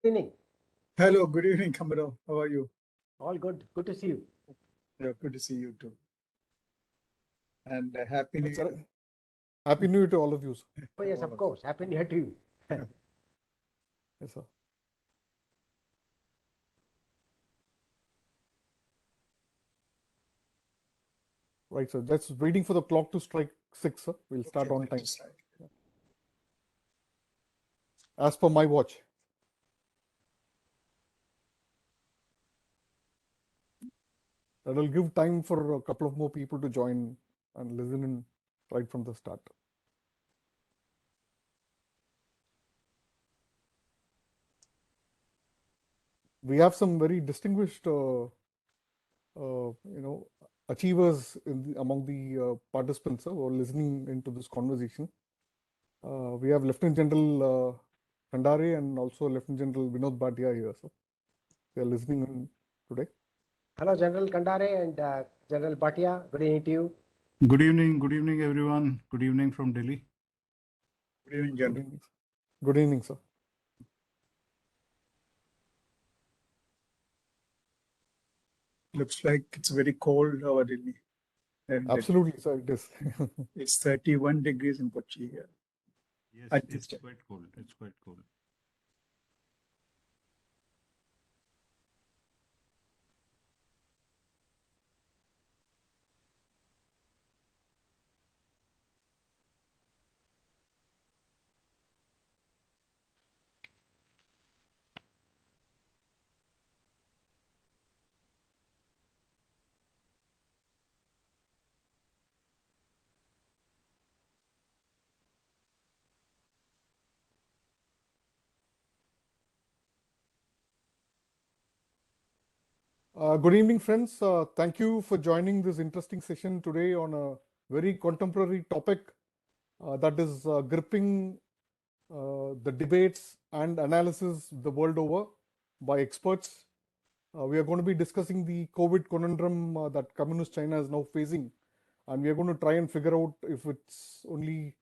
Evening. Hello, good evening, Kamaro. How are you? All good. Good to see you. Yeah, good to see you too. And Happy New Yes, Year. sir. Happy New Year to all of you, sir. Oh, yes, of course. Happy New Year to you. Yes, sir. Right, sir. Just waiting for the clock to strike 6, sir. We'll start Okay, on time. just right. As per my watch. That will give time for a couple of more people to join and listen in right from the start. We have some very distinguished, achievers among the participants who are listening into this conversation. We have Lieutenant General Kandare and also Lieutenant General Vinod Bhatia here, sir. They are listening in today. Hello, General Kandare and General Bhatia. Good evening to you. Good evening, everyone. Good evening from Delhi. Good evening, Good General. evening. Good evening, sir. Looks like it's very cold over Delhi. And Absolutely, sir. It is. it's 31 degrees in Kochi here. Yes, At this it's time. quite cold. It's quite cold. Good evening, friends. Thank you for joining this interesting session today on a very contemporary topic that is gripping the debates and analysis the world over by experts. We are going to be discussing the COVID conundrum that Communist China is now facing, and we are going to try and figure out if it's only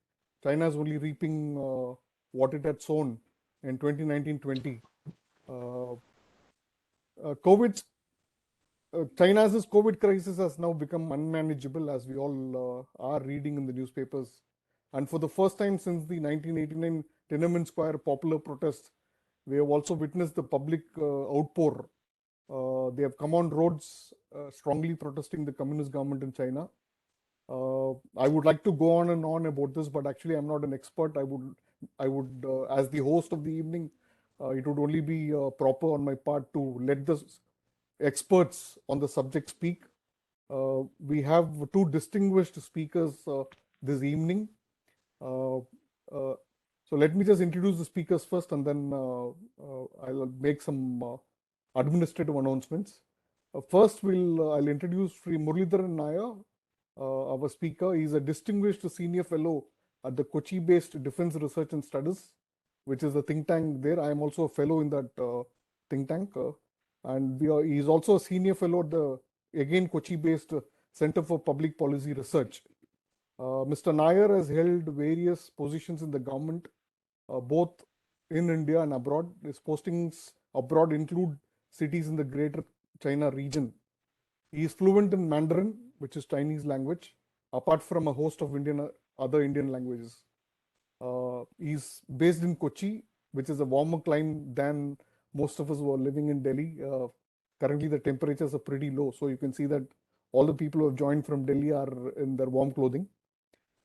China is only reaping what it had sown in 2019-20. COVID China's COVID crisis has now become unmanageable, as we all are reading in the newspapers. And for the first time since the 1989 Tiananmen Square popular protests, we have also witnessed the public outpour. They have come on roads strongly protesting the communist government in China. I would like to go on and on about this, but actually I'm not an expert. I would, as the host of the evening, it would only be proper on my part to let the experts on the subject speak. We have two distinguished speakers this evening. Uh, uh, so let me just introduce the speakers first, and then I'll make some administrative announcements. First, I'll introduce Sri Muralidharan Nair, our speaker. He's a distinguished senior fellow at the Kochi-based Defense Research and Studies, which is a think tank there. I am also a fellow in that think tank. And he's also a senior fellow at the, again, Kochi-based Center for Public Policy Research. Mr. Nair has held various positions in the government, both in India and abroad. His postings abroad include cities in the Greater China region. He is fluent in Mandarin, which is Chinese language, apart from a host of other Indian languages. He's based in Kochi, which is a warmer climate than most of us who are living in Delhi. Currently, the temperatures are pretty low, so you can see that all the people who have joined from Delhi are in their warm clothing.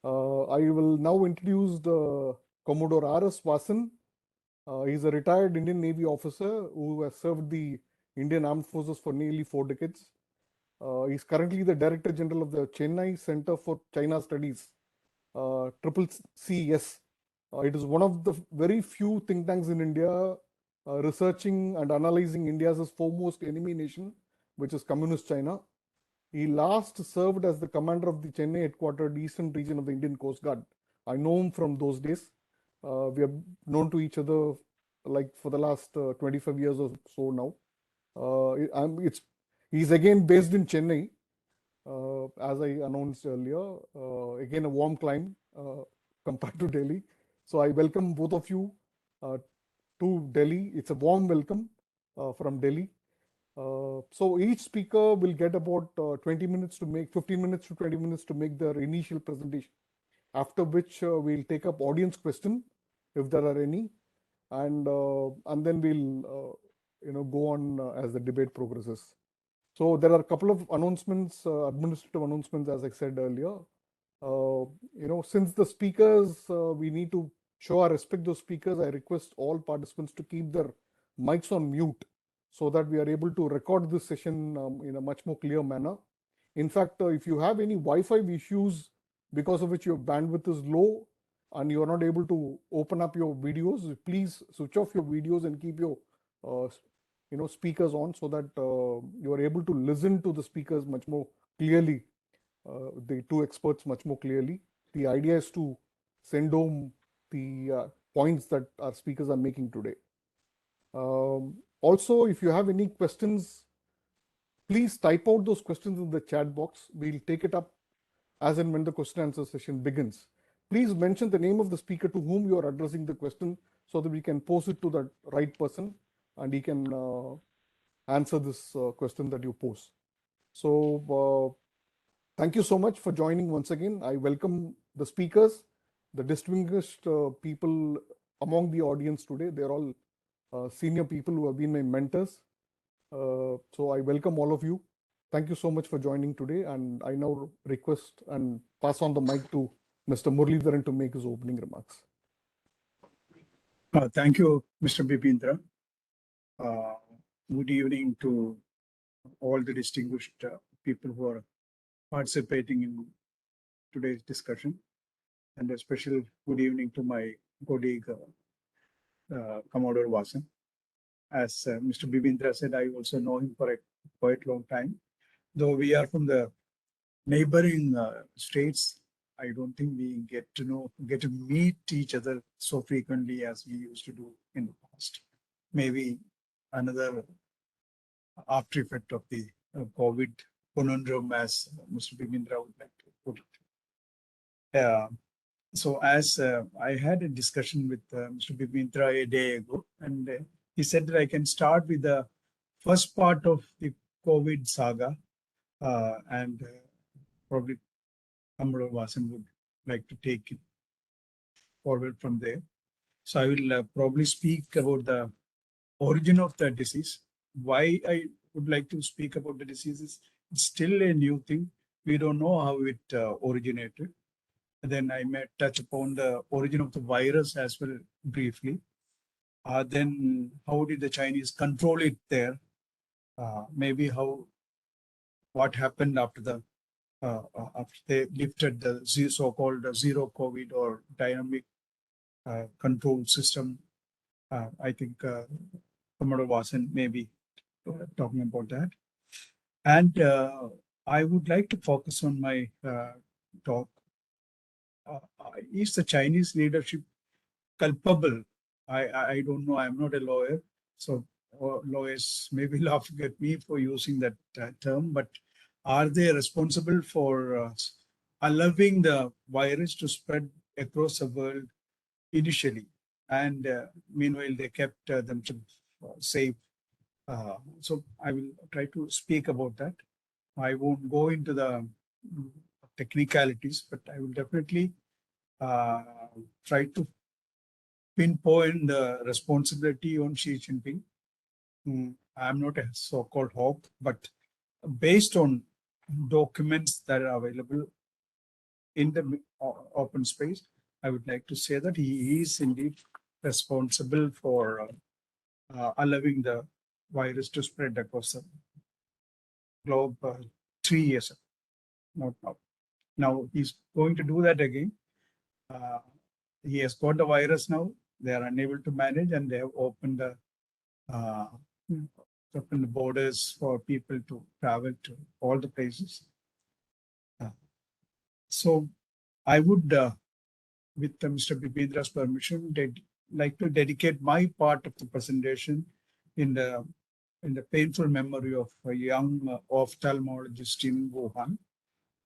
I will now introduce the Commodore R.S. Vasan. He's a retired Indian Navy officer who has served the Indian Armed Forces for nearly 4 decades. He's currently the Director General of the Chennai Center for China Studies, Triple CES. It is one of the very few think tanks in India researching and analyzing India's foremost enemy nation, which is Communist China. He last served as the commander of the Chennai headquartered Eastern region of the Indian Coast Guard. I know him from those days. We have known to each other like for the last 25 years or so now. He's again based in Chennai, as I announced earlier. Again, a warm climb compared to Delhi. So I welcome both of you to Delhi. It's a warm welcome from Delhi. So each speaker will get about 20 minutes to make 15 minutes to 20 minutes to make their initial presentation. After which we'll take up audience question if there are any, and then we'll go on as the debate progresses. So there are a couple of announcements, administrative announcements, as I said earlier. Since the speakers, we need to show our respect to those speakers, I request all participants to keep their mics on mute so that we are able to record this session in a much more clear manner. In fact, if you have any Wi-Fi issues because of which your bandwidth is low and you are not able to open up your videos, please switch off your videos and keep your speakers on so that you are able to listen to the speakers much more clearly, the two experts much more clearly. The idea is to send home the points that our speakers are making today. Also, if you have any questions, please type out those questions in the chat box. We'll take it up as and when the question answer session begins. Please mention the name of the speaker to whom you are addressing the question so that we can pose it to the right person and he can answer this question that you pose. So thank you so much for joining once again. I welcome the speakers, the distinguished people among the audience today. They're all senior people who have been my mentors. So I welcome all of you. Thank you so much for joining today. And I now request and pass on the mic to Mr. Muralidharan to make his opening remarks. Thank you, Mr. Bipindra. Good evening to all the distinguished people who are participating in today's discussion, and a special good evening to my colleague, Commodore Vasan. As Mr. Bipindra said, I also know him for a quite long time. Though we are from the neighboring states, I don't think we get to meet each other so frequently as we used to do in the past. Maybe another after effect of the COVID conundrum, as Mr. Bipindra would like to put it. So as I had a discussion with Mr. Bipindra a day ago, and he said that I can start with the first part of the COVID saga, and probably Commodore Vasan would like to take it forward from there. So I will probably speak about the origin of the disease. Why I would like to speak about the disease is it's still a new thing. We don't know how it originated. And then I may touch upon the origin of the virus as well briefly. Then how did the Chinese control it there? Maybe what happened after they lifted the so-called zero COVID or dynamic control system. I think Commodore Vasan may be talking about that. And I would like to focus on my talk. Is the Chinese leadership culpable? I don't know. I'm not a lawyer, so lawyers may be laughing at me for using that term, but are they responsible for allowing the virus to spread across the world initially? And meanwhile, they kept themselves safe. So I will try to speak about that. I won't go into the technicalities, but I will definitely try to pinpoint the responsibility on Xi Jinping. I'm not a so-called hawk, but based on documents that are available in the open space, I would like to say that he is indeed responsible for allowing the virus to spread across the globe 3 years ago, not now. Now he's going to do that again. He has got the virus now. They are unable to manage, and they have opened the borders for people to travel to all the places. So I would, with Mr. Bipidra's permission, like to dedicate my part of the presentation in the painful memory of a young ophthalmologist in Wuhan,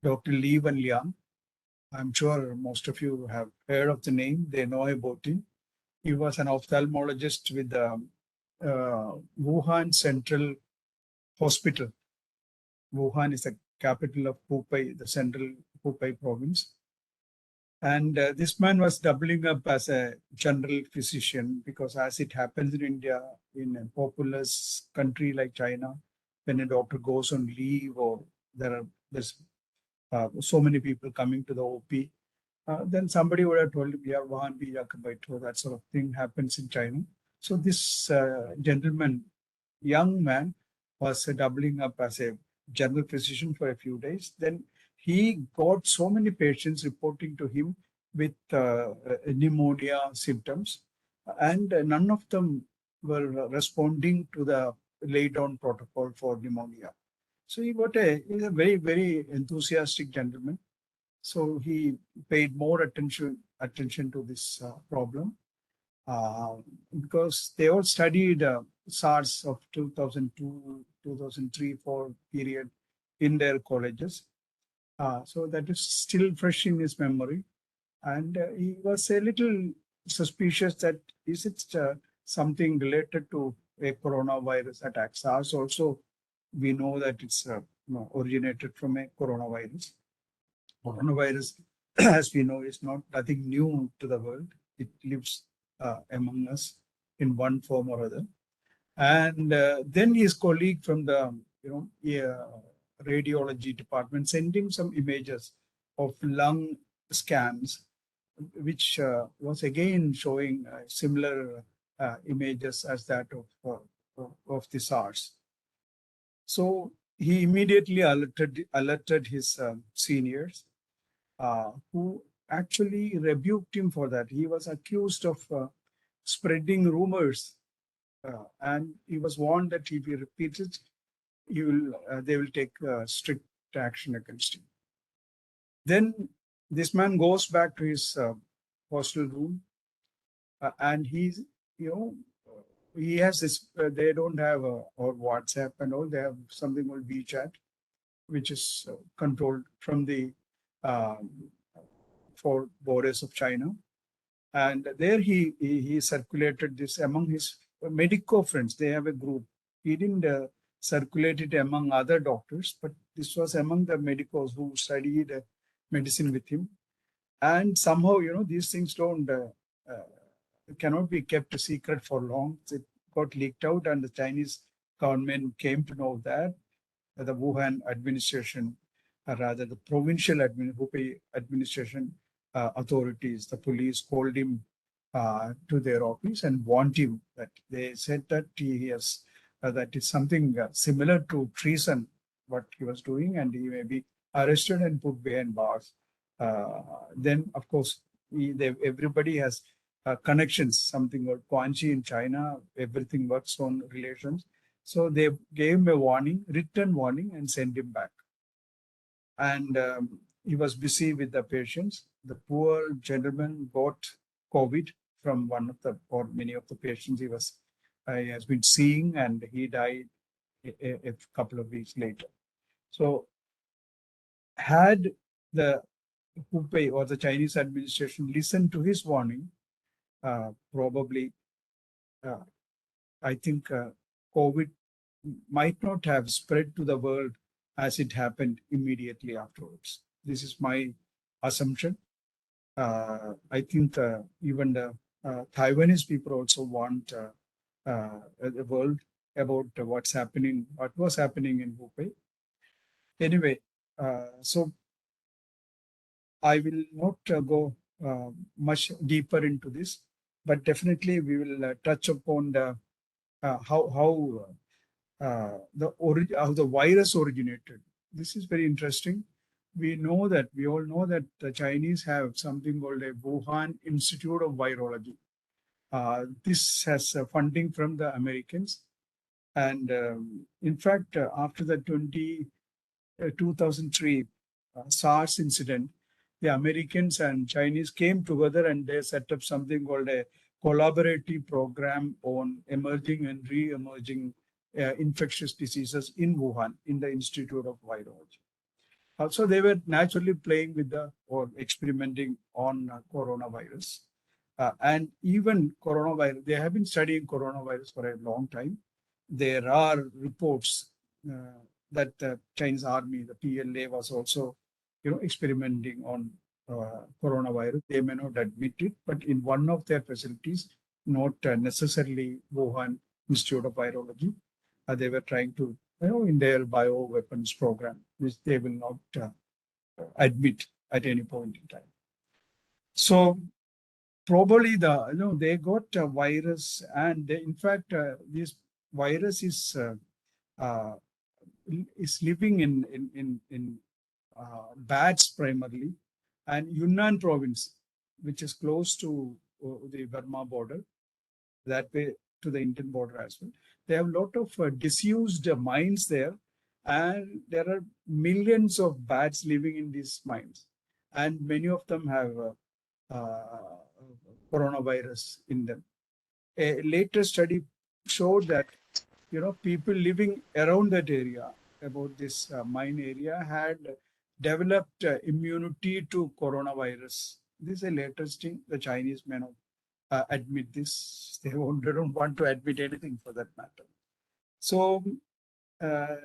Dr. Li Wenliang. I'm sure most of you have heard of the name. They know about him. he was an ophthalmologist with the Wuhan Central Hospital. Wuhan is the capital of Hubei, the central Hubei province. And this man was doubling up as a general physician because, as it happens in India, in a populous country like China, when a doctor goes on leave or there's so many people coming to the OP, then somebody would have told him, yeah, Wahan bhi Yakabaito, that sort of thing happens in China. So this gentleman, young man, was doubling up as a general physician for a few days. Then he got so many patients reporting to him with pneumonia symptoms, and none of them were responding to the laid down protocol for pneumonia. So he's a very, very enthusiastic gentleman. So he paid more attention to this problem because they all studied SARS of 2002, 2003, 4 period in their colleges. So that is still fresh in his memory. And he was a little suspicious that is it something related to a coronavirus attack. SARS also, we know that it's originated from a coronavirus. Coronavirus, as we know, is nothing new to the world. It lives among us in one form or other. And then his colleague from the radiology department sent him some images of lung scans, which was again showing similar images as that of the SARS. So he immediately alerted his seniors, who actually rebuked him for that. He was accused of spreading rumors, and he was warned that if he repeats it, they will take strict action against him. Then this man goes back to his hostel room, and he has this. They don't have or WhatsApp and all. They have something called WeChat, which is controlled from the four borders of China. And there he circulated this among his medico friends. They have a group. He didn't circulate it among other doctors, but this was among the medicos who studied medicine with him. And somehow, these things cannot be kept a secret for long. It got leaked out, and the Chinese government came to know that the Wuhan administration, rather the provincial Hubei administration authorities, the police called him to their office and warned him that they said that that is something similar to treason, what he was doing, and he may be arrested and put behind bars. Then, of course, everybody has connections, something called Guanxi in China. Everything works on relations. So they gave him a warning, written warning, and sent him back. And he was busy with the patients. The poor gentleman got COVID from one of or many of the patients he has been seeing, and he died a couple of weeks later. So had the Hubei or the Chinese administration listened to his warning, probably I think COVID might not have spread to the world as it happened immediately afterwards. This is my assumption. I think even the Taiwanese people also want the world about what was happening in Hubei. Anyway, so I will not go much deeper into this, but definitely we will touch upon how the virus originated. This is very interesting. We all know that the Chinese have something called a Wuhan Institute of Virology. This has funding from the Americans. And in fact, after the 2003 SARS incident, the Americans and Chinese came together and they set up something called a collaborative program on emerging and re-emerging infectious diseases in Wuhan, in the Institute of Virology. Also, they were naturally playing with or experimenting on coronavirus. And even coronavirus, they have been studying coronavirus for a long time. There are reports that the Chinese army, the PLA, was also, experimenting on coronavirus. They may not admit it, but in one of their facilities, not necessarily Wuhan Institute of Virology, they were trying to, in their bioweapons program, which they will not admit at any point in time. So probably they got a virus, and in fact this virus uh, is living in bats primarily, and Yunnan province, which is close to the Burma border, that way to the Indian border as well. They have a lot of disused mines there, and there are millions of bats living in these mines, and many of them have coronavirus in them. A later study showed that people living around that area, about this mine area, had developed immunity to coronavirus. This is a latest thing. The Chinese may not admit this. They don't want to admit anything for that matter. So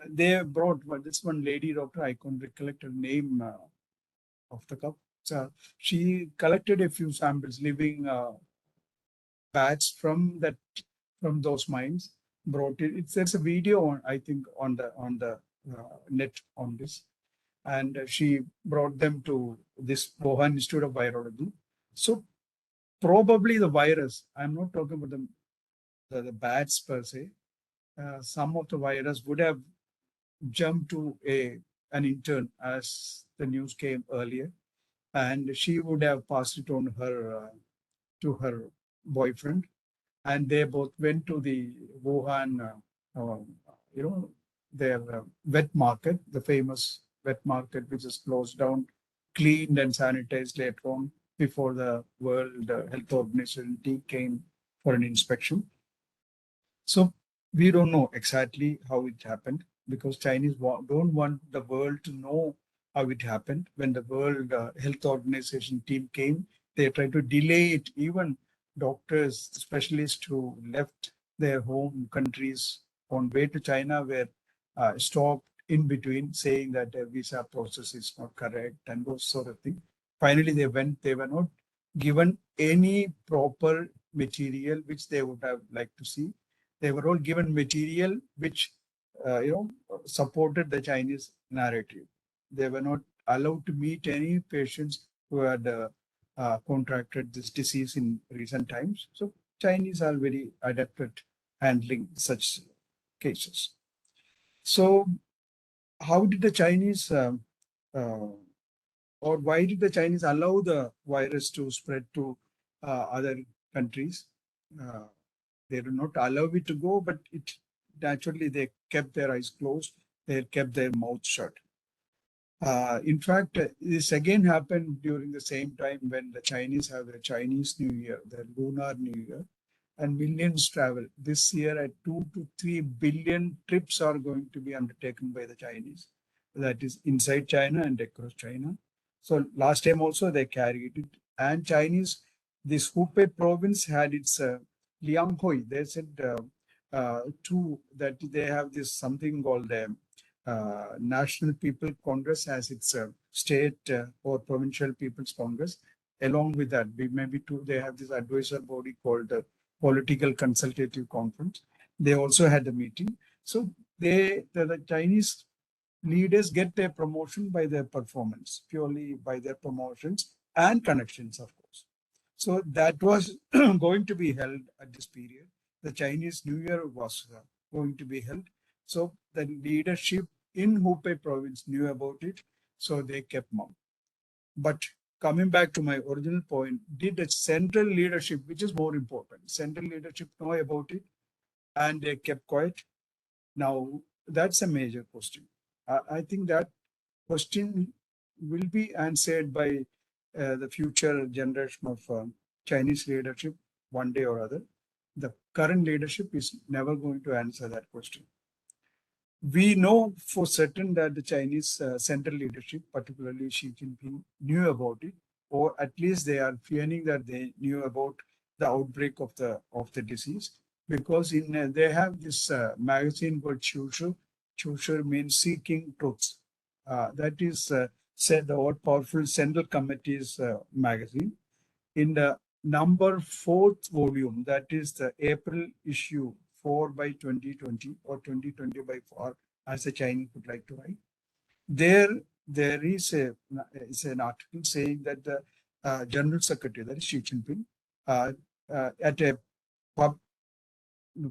they brought this one lady doctor. I can't recollect her name off the cuff. So she collected a few samples, living bats from those mines, brought it. There's a video on, I think, on the net on this, and she brought them to this Wuhan Institute of Virology. So probably the virus. I'm not talking about the bats per se. Some of the virus would have jumped to an intern, as the news came earlier, and she would have passed it on her to her boyfriend, and they both went to the Wuhan, their wet market, the famous wet market, which is closed down, cleaned and sanitized later on, before the World Health Organization team came for an inspection. So we don't know exactly how it happened, because Chinese don't want the world to know how it happened. When the World Health Organization team came, they tried to delay it. Even doctors, specialists who left their home countries on way to China were stopped in between, saying that their visa process is not correct and those sort of things. Finally, they went. They were not given any proper material which they would have liked to see. They were all given material which supported the Chinese narrative. They were not allowed to meet any patients who had contracted this disease in recent times. So Chinese are very adept at handling such cases. So how did the Chinese or why did the Chinese allow the virus to spread to other countries? They do not allow it to go, but it naturally they kept their eyes closed. They kept their mouth shut. In fact, this again happened during the same time when the Chinese have the Chinese New Year, the Lunar New Year, and millions travel. This year, at 2 to 3 billion trips are going to be undertaken by the Chinese. That is inside China and across China. So last time also they carried it. And Chinese, this Hubei province had its Lianghui. They said that they have this something called the National People Congress as its state or provincial People's Congress. Along with that, they have this advisor body called the Political Consultative Conference. They also had a meeting. So the Chinese leaders get their promotion by their performance, purely by their promotions and connections, of course. So that was going to be held at this period. The Chinese New Year was going to be held. So the leadership in Hubei province knew about it, so they kept mum. But coming back to my original point, did the central leadership, which is more important, central leadership know about it and they kept quiet? Now, that's a major question. I think that question will be answered by the future generation of Chinese leadership one day or other. The current leadership is never going to answer that question. We know for certain that the Chinese central leadership, particularly Xi Jinping, knew about it or at least they are fearing that they knew about the outbreak of the disease, because in they have this magazine called Chushu. Chushu means seeking truths. That is said the all powerful Central Committee's magazine. In the number 4th volume, that is the April issue 4 by 2020 or 2020 by 4, as the Chinese would like to write. There is an article saying that the General Secretary, that is Xi Jinping, at a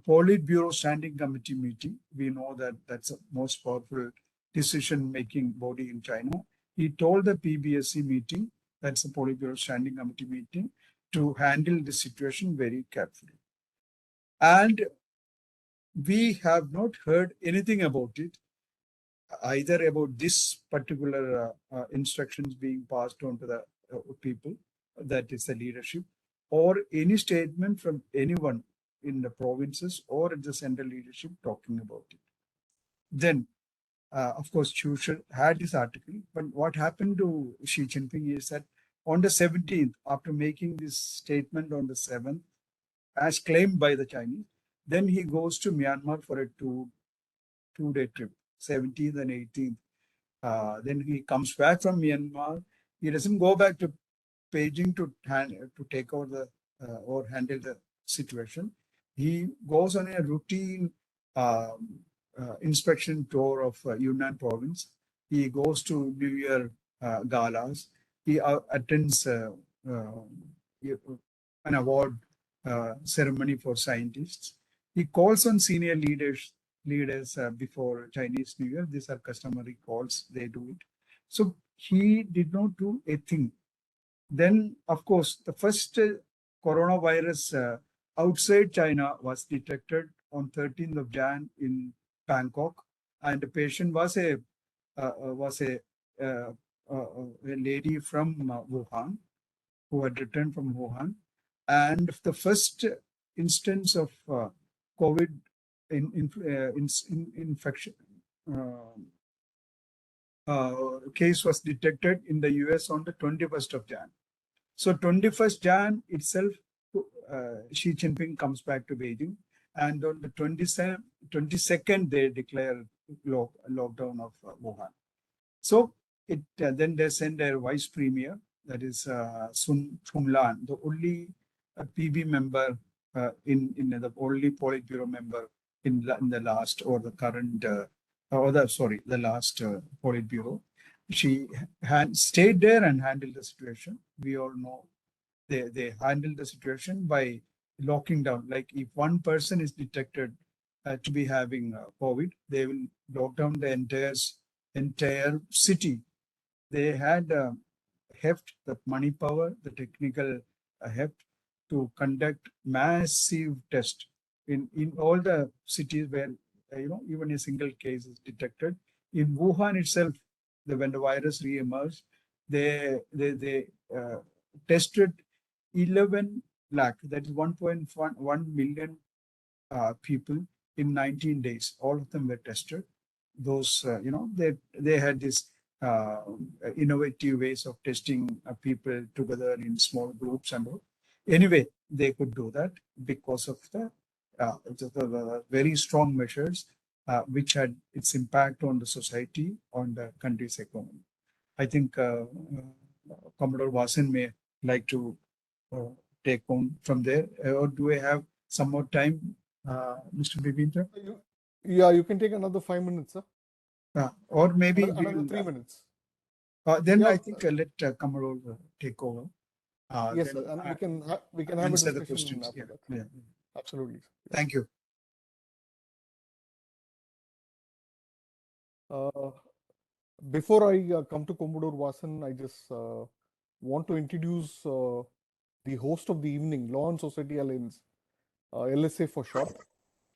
Politburo Standing Committee meeting, we know that that's the most powerful decision-making body in China. He told the PBSC meeting, that's the Politburo Standing Committee meeting, to handle the situation very carefully. And we have not heard anything about it, either about this particular instructions being passed on to the people, that is the leadership, or any statement from anyone in the provinces or at the central leadership talking about it. Then, of course, Chushu had this article, but what happened to Xi Jinping is that on the 17th, after making this statement on the 7th, as claimed by the Chinese, then he goes to Myanmar for a two-day trip, 17th and 18th. Then he comes back from Myanmar. He doesn't go back to Beijing to take over the or handle the situation. He goes on a routine inspection tour of Yunnan province. He goes to New Year galas. He attends an award ceremony for scientists. He calls on senior leaders before Chinese New Year. These are customary calls. They do it. So he did not do a thing. Then, of course, the first coronavirus outside China was detected on 13th of Jan in Bangkok, and the patient was a lady from Wuhan, who had returned from Wuhan, and the first instance of COVID infection case was detected in the US on the 21st of Jan. So 21st Jan itself, Xi Jinping comes back to Beijing, and on the 22nd they declare lockdown of Wuhan. So then they send their vice premier, that is Sun Lan, the only PB member in the only Politburo member in the last or the current the last Politburo. She had stayed there and handled the situation. We all know they handled the situation by locking down. Like if one person is detected to be having COVID, they will lock down the entire city. They had heft, the money power, the technical heft to conduct massive tests in all the cities where even a single case is detected. In Wuhan itself, when the virus re-emerged, they tested 11 lakh, that is 1.1 million people in 19 days. All of them were tested. Those, they had this innovative ways of testing people together in small groups and all. Anyway, they could do that because of the very strong measures which had its impact on the society, on the country's economy. I think Commodore Vasan may like to take on from there, or do we have some more time, Mr. Bibindra? Yeah, you can take another 5 minutes, sir. Or maybe another 3 minutes. Then Yeah. I think let Commodore take over. Yes, sir, and we can have a answer the discussion questions. after that. Yeah. Absolutely. Thank you. Before I come to Commodore Vasan, I just want to introduce the host of the evening, Law and Society Alliance, LSA for short.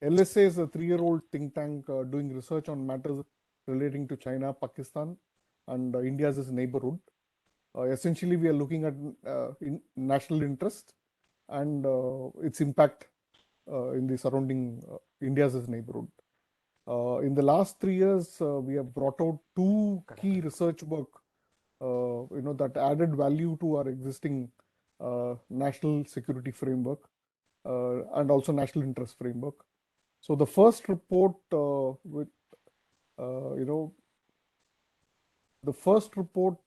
LSA is a 3-year-old think tank doing research on matters relating to China, Pakistan, and India's neighborhood. Essentially, we are looking at national interest and its impact in the surrounding India's neighborhood. In the last 3 years, we have brought out 2 key research work that added value to our existing national security framework and also national interest framework. So the first report with you know the first report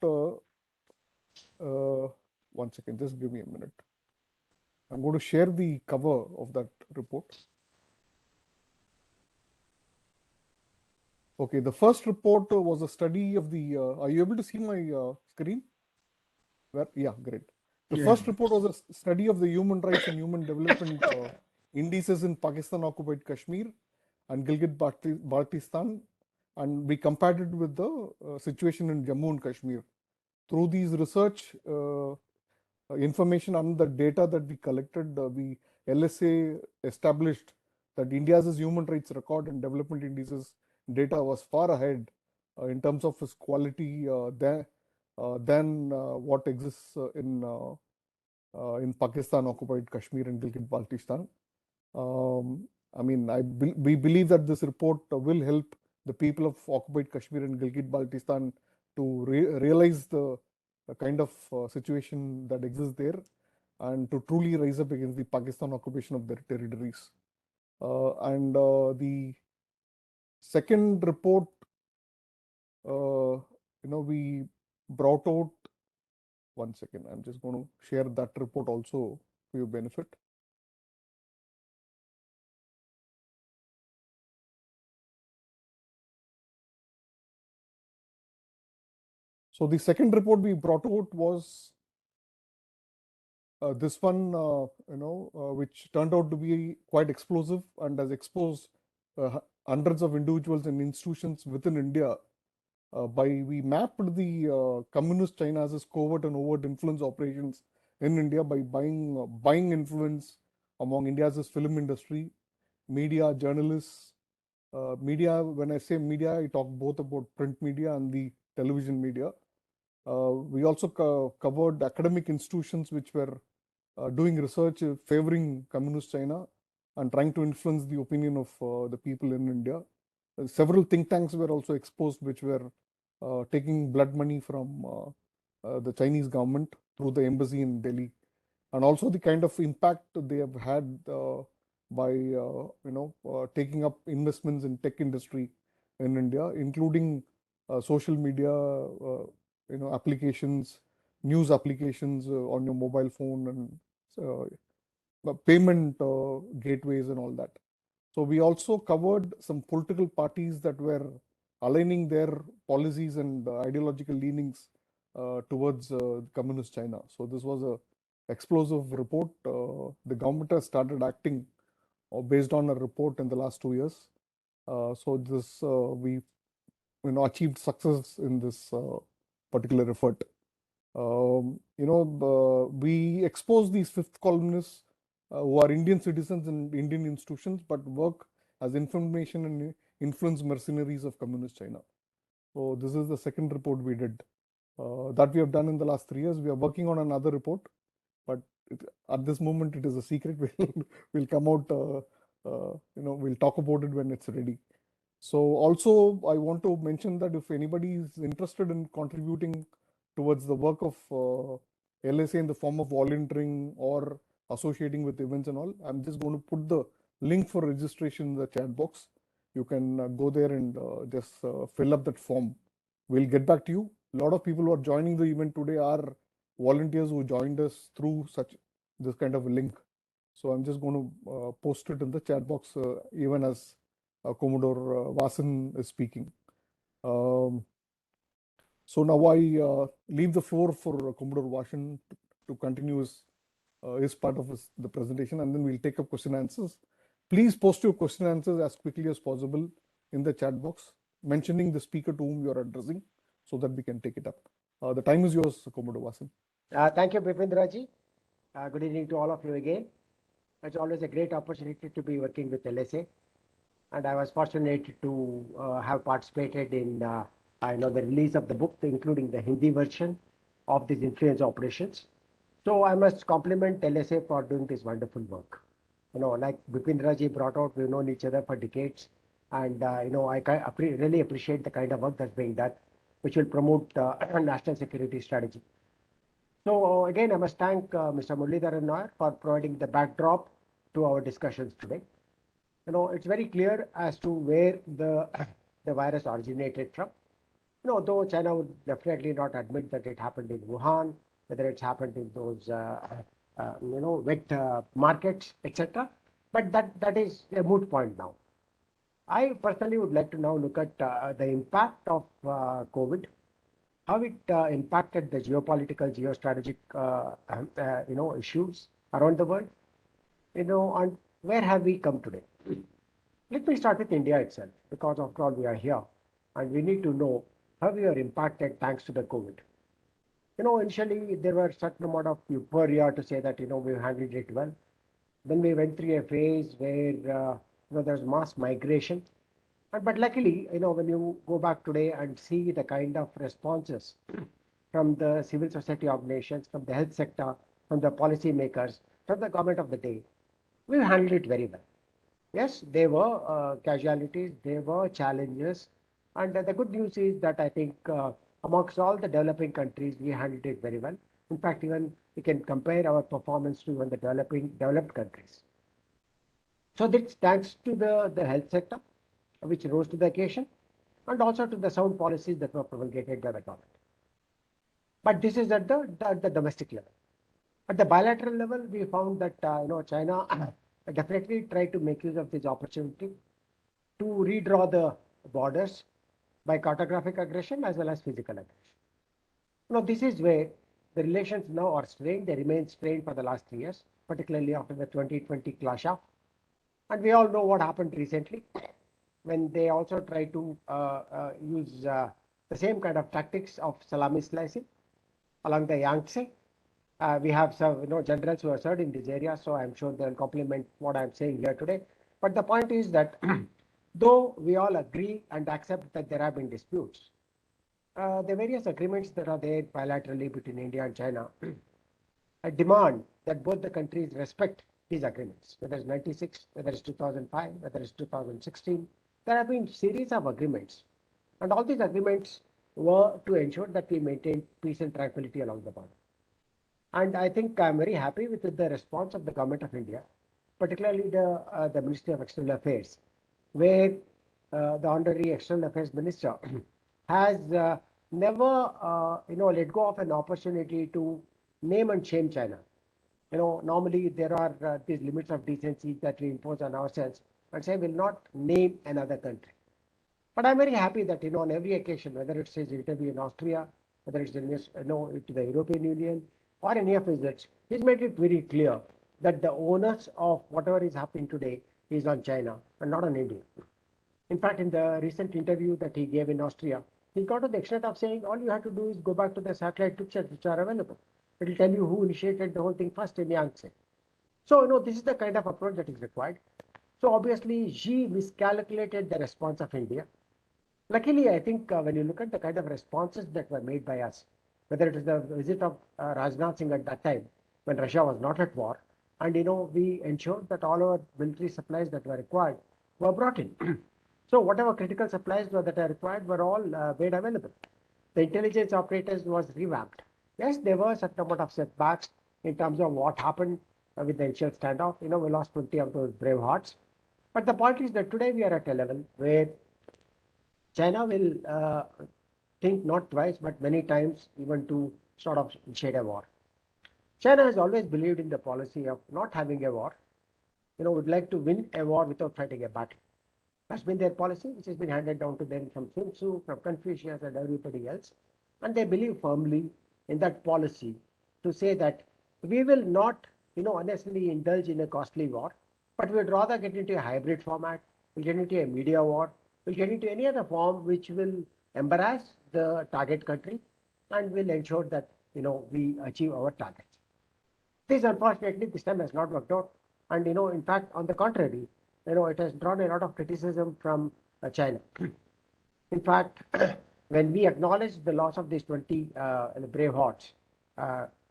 one second, just give me a minute. I'm going to share the cover of that report. Okay, the first report was a study of the are you able to see my screen? Yeah, great. The Yeah. first report was a study of the human rights and human development indices in Pakistan occupied Kashmir and Baltistan, and we compared it with the situation in Jammu and Kashmir. Through these research information and the data that we collected, the LSA established that India's human rights record and development indices data was far ahead in terms of its quality than what exists in Pakistan occupied Kashmir and Gilgit-Baltistan. We believe that this report will help the people of occupied Kashmir and Gilgit-Baltistan to realize the kind of situation that exists there and to truly rise up against the Pakistan occupation of their territories. The second report, we brought out, one second, I'm just going to share that report also for your benefit. So the second report we brought out was this one, which turned out to be quite explosive and has exposed hundreds of individuals and institutions within India. We mapped the communist China's covert and overt influence operations in India by buying influence among India's film industry, media, journalists. Media, when I say media, I talk both about print media and the television media. We also covered academic institutions which were doing research favoring communist China and trying to influence the opinion of the people in India. Several think tanks were also exposed which were taking blood money from the Chinese government through the embassy in Delhi, and also the kind of impact they have had by taking up investments in tech industry in India, including social media, applications, news applications on your mobile phone, and payment gateways and all that. So we also covered some political parties that were aligning their policies and ideological leanings towards communist China. So this was a explosive report. The government has started acting based on a report in the last 2 years. So this we achieved success in this particular effort. We expose these fifth columnists who are Indian citizens and Indian institutions, but work as information and influence mercenaries of communist China. So this is the second report we did that we have done in the last 3 years. We are working on another report, but at this moment it is a secret. We'll come out. We'll talk about it when it's ready. So also I want to mention that if anybody is interested in contributing towards the work of LSA in the form of volunteering or associating with events and all, I'm just going to put the link for registration in the chat box. You can go there and just fill up that form. We'll get back to you. A lot of people who are joining the event today are volunteers who joined us through this kind of a link. So I'm just going to post it in the chat box even as Commodore Vasan is speaking. So now I leave the floor for Commodore Vasan to continue his part of the presentation, and then we'll take up question answers. Please post your question answers as quickly as possible in the chat box, mentioning the speaker to whom you are addressing, so that we can take it up. The time is yours, Commodore Vasan. Thank you, Bipendraji. Good evening to all of you again. It's always a great opportunity to be working with LSA, and I was fortunate to have participated in the release of the book, including the Hindi version of these influence operations. So I must compliment LSA for doing this wonderful work. Like Bipendraji brought out, we've known each other for decades, and I really appreciate the kind of work that's being done. which will promote national security strategy. So again, I must thank Mr. Muralidharan Nair for providing the backdrop to our discussions today. It's very clear as to where the virus originated from. Though China would definitely not admit that it happened in Wuhan, whether it's happened in those wet markets, etc. But that is a moot point now. I personally would like to now look at the impact of COVID, how it impacted the geopolitical, geostrategic, issues around the world, and where have we come today? Let me start with India itself, because after all we are here, and we need to know how we are impacted thanks to the COVID. Initially there were certain amount of euphoria to say that we handled it well. Then we went through a phase where there's mass migration. But luckily, when you go back today and see the kind of responses from the civil society organizations, from the health sector, from the policy makers, from the government of the day, we handled it very well. Yes, there were casualties, there were challenges, and the good news is that I think amongst all the developing countries, we handled it very well. In fact, even we can compare our performance to even the developed countries. So this thanks to the health sector, which rose to the occasion, and also to the sound policies that were promulgated by the government. But this is at the domestic level. At the bilateral level, we found that China definitely tried to make use of this opportunity to redraw the borders by cartographic aggression as well as physical aggression. This is where the relations now are strained. They remain strained for the last 3 years, particularly after the 2020 clash-off. And we all know what happened recently when they also try to use the same kind of tactics of salami slicing along the Yangtze. We have some generals who are served in this area, so I'm sure they'll complement what I'm saying here today. But the point is that though we all agree and accept that there have been disputes, the various agreements that are there bilaterally between India and China demand that both the countries respect these agreements, whether it's 96, whether it's 2005, whether it's 2016. There have been series of agreements, and all these agreements were to ensure that we maintain peace and tranquility along the border. And I think I'm very happy with the response of the government of India, particularly the Ministry of External Affairs, where the Honorary External Affairs Minister has never let go of an opportunity to name and shame China. Normally there are these limits of decency that we impose on ourselves and say we'll not name another country. But I'm very happy that on every occasion, whether it's his interview in Austria, whether it's to the European Union or any of his visits, he's made it very clear that the onus of whatever is happening today is on China and not on India. In fact, in the recent interview that he gave in Austria, he got to the extent of saying all you have to do is go back to the satellite pictures which are available. It will tell you who initiated the whole thing first in Yangtze. So, this is the kind of approach that is required. So obviously, Xi miscalculated the response of India. Luckily, I think when you look at the kind of responses that were made by us, whether it is the visit of Rajnath Singh at that time, when Russia was not at war, and we ensured that all our military supplies that were required were brought in. So whatever critical supplies that are required were all made available. The intelligence operators was revamped. Yes, there were a certain amount of setbacks in terms of what happened with the initial standoff. We lost 20 of those brave hearts. But the point is that today we are at a level where China will think not twice, but many times even to sort of initiate a war. China has always believed in the policy of not having a war. Would like to win a war without fighting a battle. That's been their policy, which has been handed down to them from Sun Tzu, from Confucius and everybody else. And they believe firmly in that policy to say that we will not, unnecessarily indulge in a costly war, but we would rather get into a hybrid format, we'll get into a media war, we'll get into any other form which will embarrass the target country and will ensure that, we achieve our targets. This, unfortunately, this time has not worked out. And, in fact, on the contrary, it has drawn a lot of criticism from China. In fact, when we acknowledged the loss of these 20 brave hearts,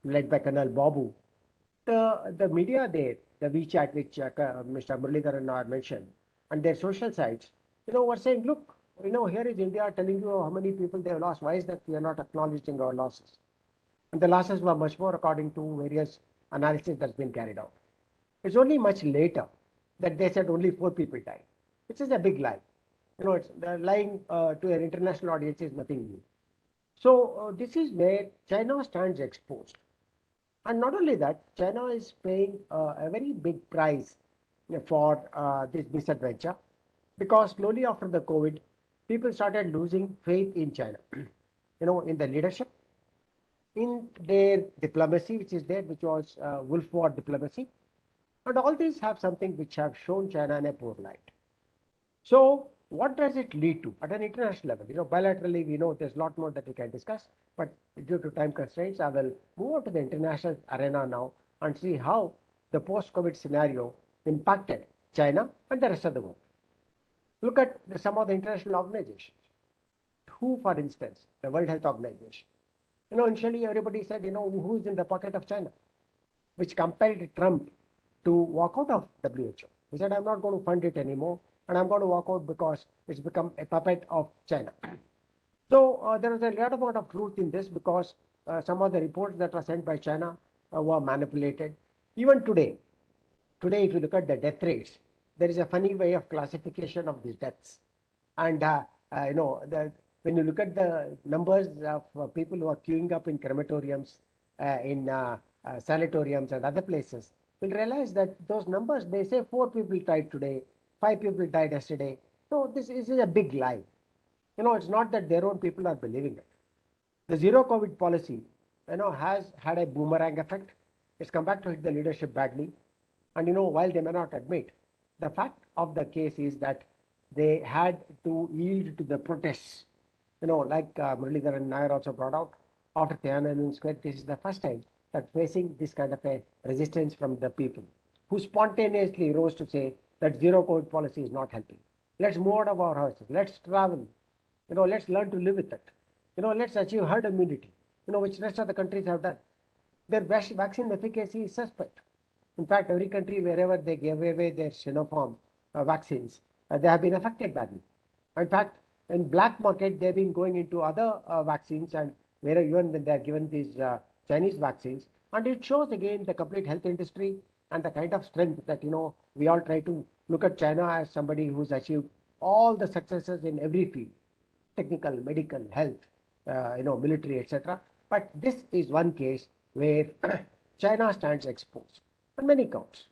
led by Colonel Babu, the media there, the WeChat, which Mr. Muralidharan Nair mentioned, and their social sites, were saying, look, here is India telling you how many people they have lost. Why is that we are not acknowledging our losses? And the losses were much more according to various analysis that's been carried out. It's only much later that they said only 4 people died, which is a big lie. It's lying to an international audience is nothing new. So this is where China stands exposed. And not only that, China is paying a very big price for this misadventure because slowly after the COVID, people started losing faith in China, in the leadership, in their diplomacy, which is there, which was wolf war diplomacy. And all these have something which have shown China in a poor light. So what does it lead to at an international level? Bilaterally, we know there's a lot more that we can discuss, but due to time constraints, I will move on to the international arena now and see how the post-COVID scenario impacted China and the rest of the world. Look at some of the international organizations. WHO, for instance, the World Health Organization. Initially everybody said, who is in the pocket of China, which compelled Trump to walk out of WHO. He said, I'm not going to fund it anymore, and I'm going to walk out because it's become a puppet of China. So there is a lot amount of truth in this because some of the reports that were sent by China were manipulated. Even today, if you look at the death rates, there is a funny way of classification of these deaths. And when you look at the numbers of people who are queuing up in crematoriums, in sanatoriums and other places, you'll realize that those numbers, they say 4 people died today, 5 people died yesterday. So this is a big lie. It's not that their own people are believing it. The zero COVID policy, has had a boomerang effect. It's come back to hit the leadership badly. And while they may not admit, the fact of the case is that they had to yield to the protests. Like Muralidharan and Nair also brought out, after Tiananmen Square, this is the first time that facing this kind of a resistance from the people who spontaneously rose to say that zero COVID policy is not helping. Let's move out of our houses. Let's travel. Let's learn to live with it. Let's achieve herd immunity, which rest of the countries have done. Their vaccine efficacy is suspect. In fact, every country, wherever they gave away their Sinopharm vaccines, they have been affected badly. In fact, in black market, they've been going into other vaccines, and where even when they are given these Chinese vaccines, and it shows again the complete health industry and the kind of strength that we all try to look at China as somebody who's achieved all the successes in every field, technical, medical, health, military, etc. But this is one case where China stands exposed on many counts.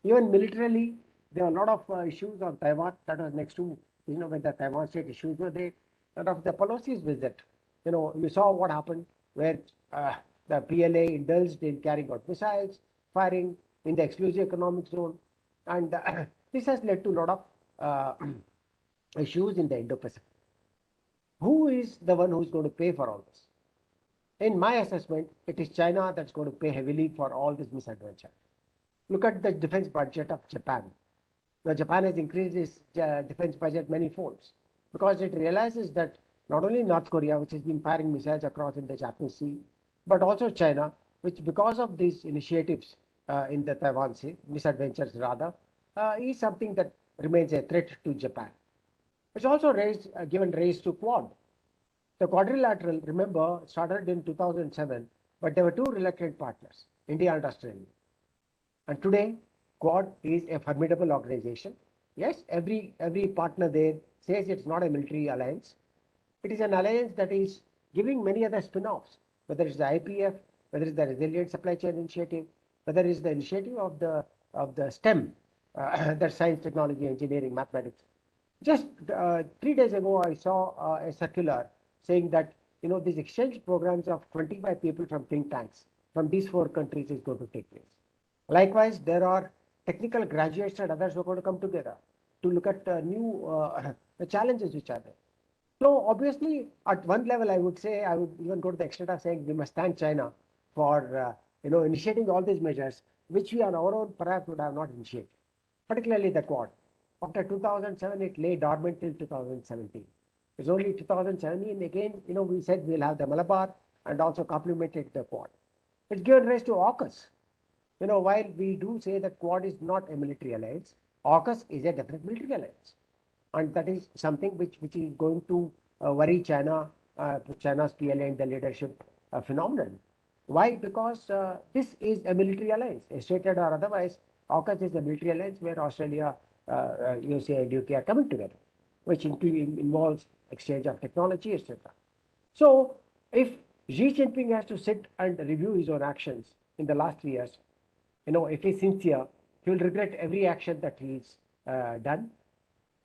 Even militarily, there are a lot of issues on Taiwan. That was next to, when the Taiwan State issues were there. And of the Pelosi's visit, you saw what happened where the PLA indulged in carrying out missiles, firing in the exclusive economic zone. And this has led to a lot of issues in the Indo-Pacific. Who is the one who's going to pay for all this? In my assessment, it is China that's going to pay heavily for all this misadventure. Look at the defense budget of Japan. Now, Japan has increased its defense budget many folds because it realizes that not only North Korea, which has been firing missiles across in the Japanese Sea, but also China, which because of these initiatives in the Taiwan Sea, misadventures rather, is something that remains a threat to Japan. It's also given rise to Quad. The quadrilateral, remember, started in 2007, but there were two reluctant partners, India and Australia. And today, Quad is a formidable organization. Yes, every partner there says it's not a military alliance. It is an alliance that is giving many other spin-offs, whether it's the IPF, whether it's the Resilient Supply Chain Initiative, whether it's the initiative of the STEM, that's science, technology, engineering, mathematics. Just 3 days ago, I saw a circular saying that these exchange programs of 25 people from think tanks from these 4 countries is going to take place. Likewise, there are technical graduates and others who are going to come together to look at new challenges which are there. So obviously, at one level, I would say, I would even go to the extent of saying we must thank China for initiating all these measures, which we on our own perhaps would have not initiated, particularly the Quad. After 2007, it lay dormant till 2017. It's only 2017 again, we said we'll have the Malabar and also complemented the Quad. It's given rise to AUKUS. While we do say that Quad is not a military alliance, AUKUS is a definite military alliance. And that is something which is going to worry China, China's PLA and the leadership phenomenon. Why? Because this is a military alliance, stated or otherwise. AUKUS is a military alliance where Australia, USA, and UK are coming together, which involves exchange of technology, etc. So, if Xi Jinping has to sit and review his own actions in the last 3 years, if he's sincere, he will regret every action that he's done,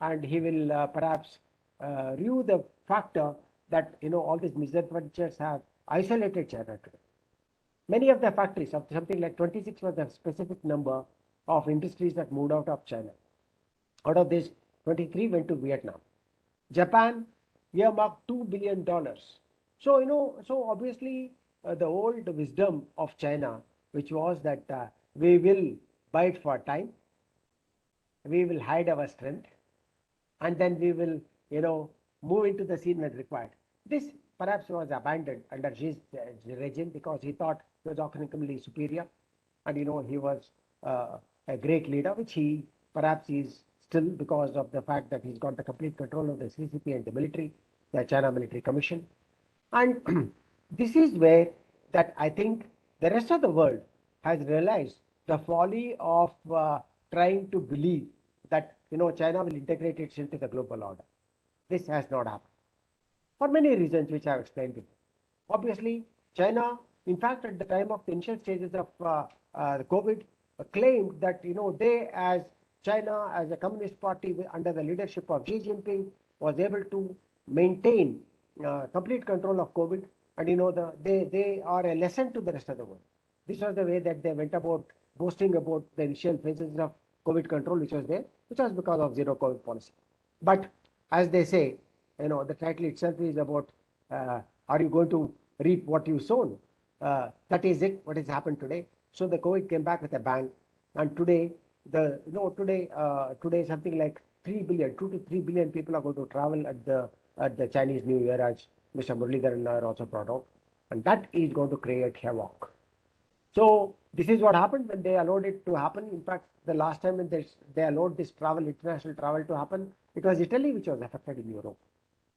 and he will perhaps review the factor that all these misadventures have isolated China today. Many of the factories, of something like 26 was the specific number of industries that moved out of China. Out of this, 23 went to Vietnam. Japan earmarked $2 billion. So obviously the old wisdom of China, which was that we will bide for time, we will hide our strength, and then we will, move into the scene when required. This perhaps was abandoned under Xi's regime because he thought he was economically superior, and he was a great leader, which he perhaps is still because of the fact that he's got the complete control of the CCP and the military, the China Military Commission. And this is where that I think the rest of the world has realized the folly of trying to believe that China will integrate itself into the global order. This has not happened for many reasons which I have explained before. Obviously, China, in fact, at the time of the initial stages of the COVID, claimed that they, as China, as a communist party under the leadership of Xi Jinping, was able to maintain complete control of COVID, and they are a lesson to the rest of the world. This was the way that they went about boasting about the initial phases of COVID control, which was there, which was because of zero COVID policy. But as they say, the title itself is about are you going to reap what you sown? That is it, what has happened today. So the COVID came back with a bang, and today today something like 2 to 3 billion people are going to travel at the Chinese New Year, as Mr. Muralidharan are also brought out, and that is going to create havoc. So this is what happened when they allowed it to happen. In fact, the last time when they allowed this international travel to happen, it was Italy which was affected in Europe,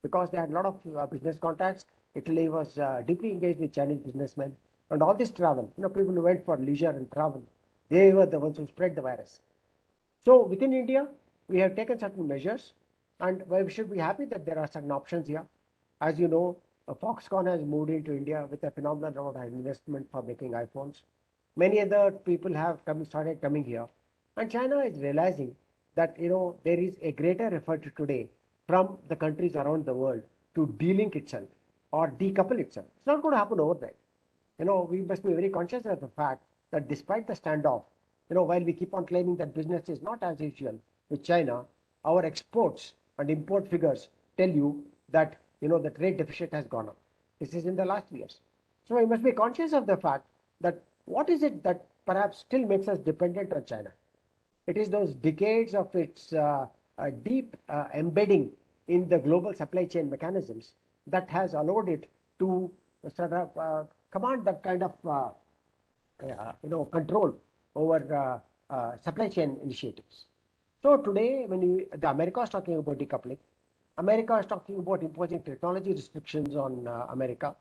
because they had a lot of business contacts. Italy was deeply engaged with Chinese businessmen, and all this travel, people who went for leisure and travel, they were the ones who spread the virus. So within India, we have taken certain measures, and we should be happy that there are certain options here. As you know, Foxconn has moved into India with a phenomenal amount of investment for making iPhones. Many other people have started coming here, and China is realizing that there is a greater effort today from the countries around the world to de-link itself or decouple itself. It's not going to happen overnight. We must be very conscious of the fact that despite the standoff, while we keep on claiming that business is not as usual with China, our exports and import figures tell you that the trade deficit has gone up. This is in the last years. So we must be conscious of the fact that what is it that perhaps still makes us dependent on China? It is those decades of its deep embedding in the global supply chain mechanisms that has allowed it to sort of command that kind of control over supply chain initiatives. So today, when America is talking about decoupling, America is talking about imposing technology restrictions on America.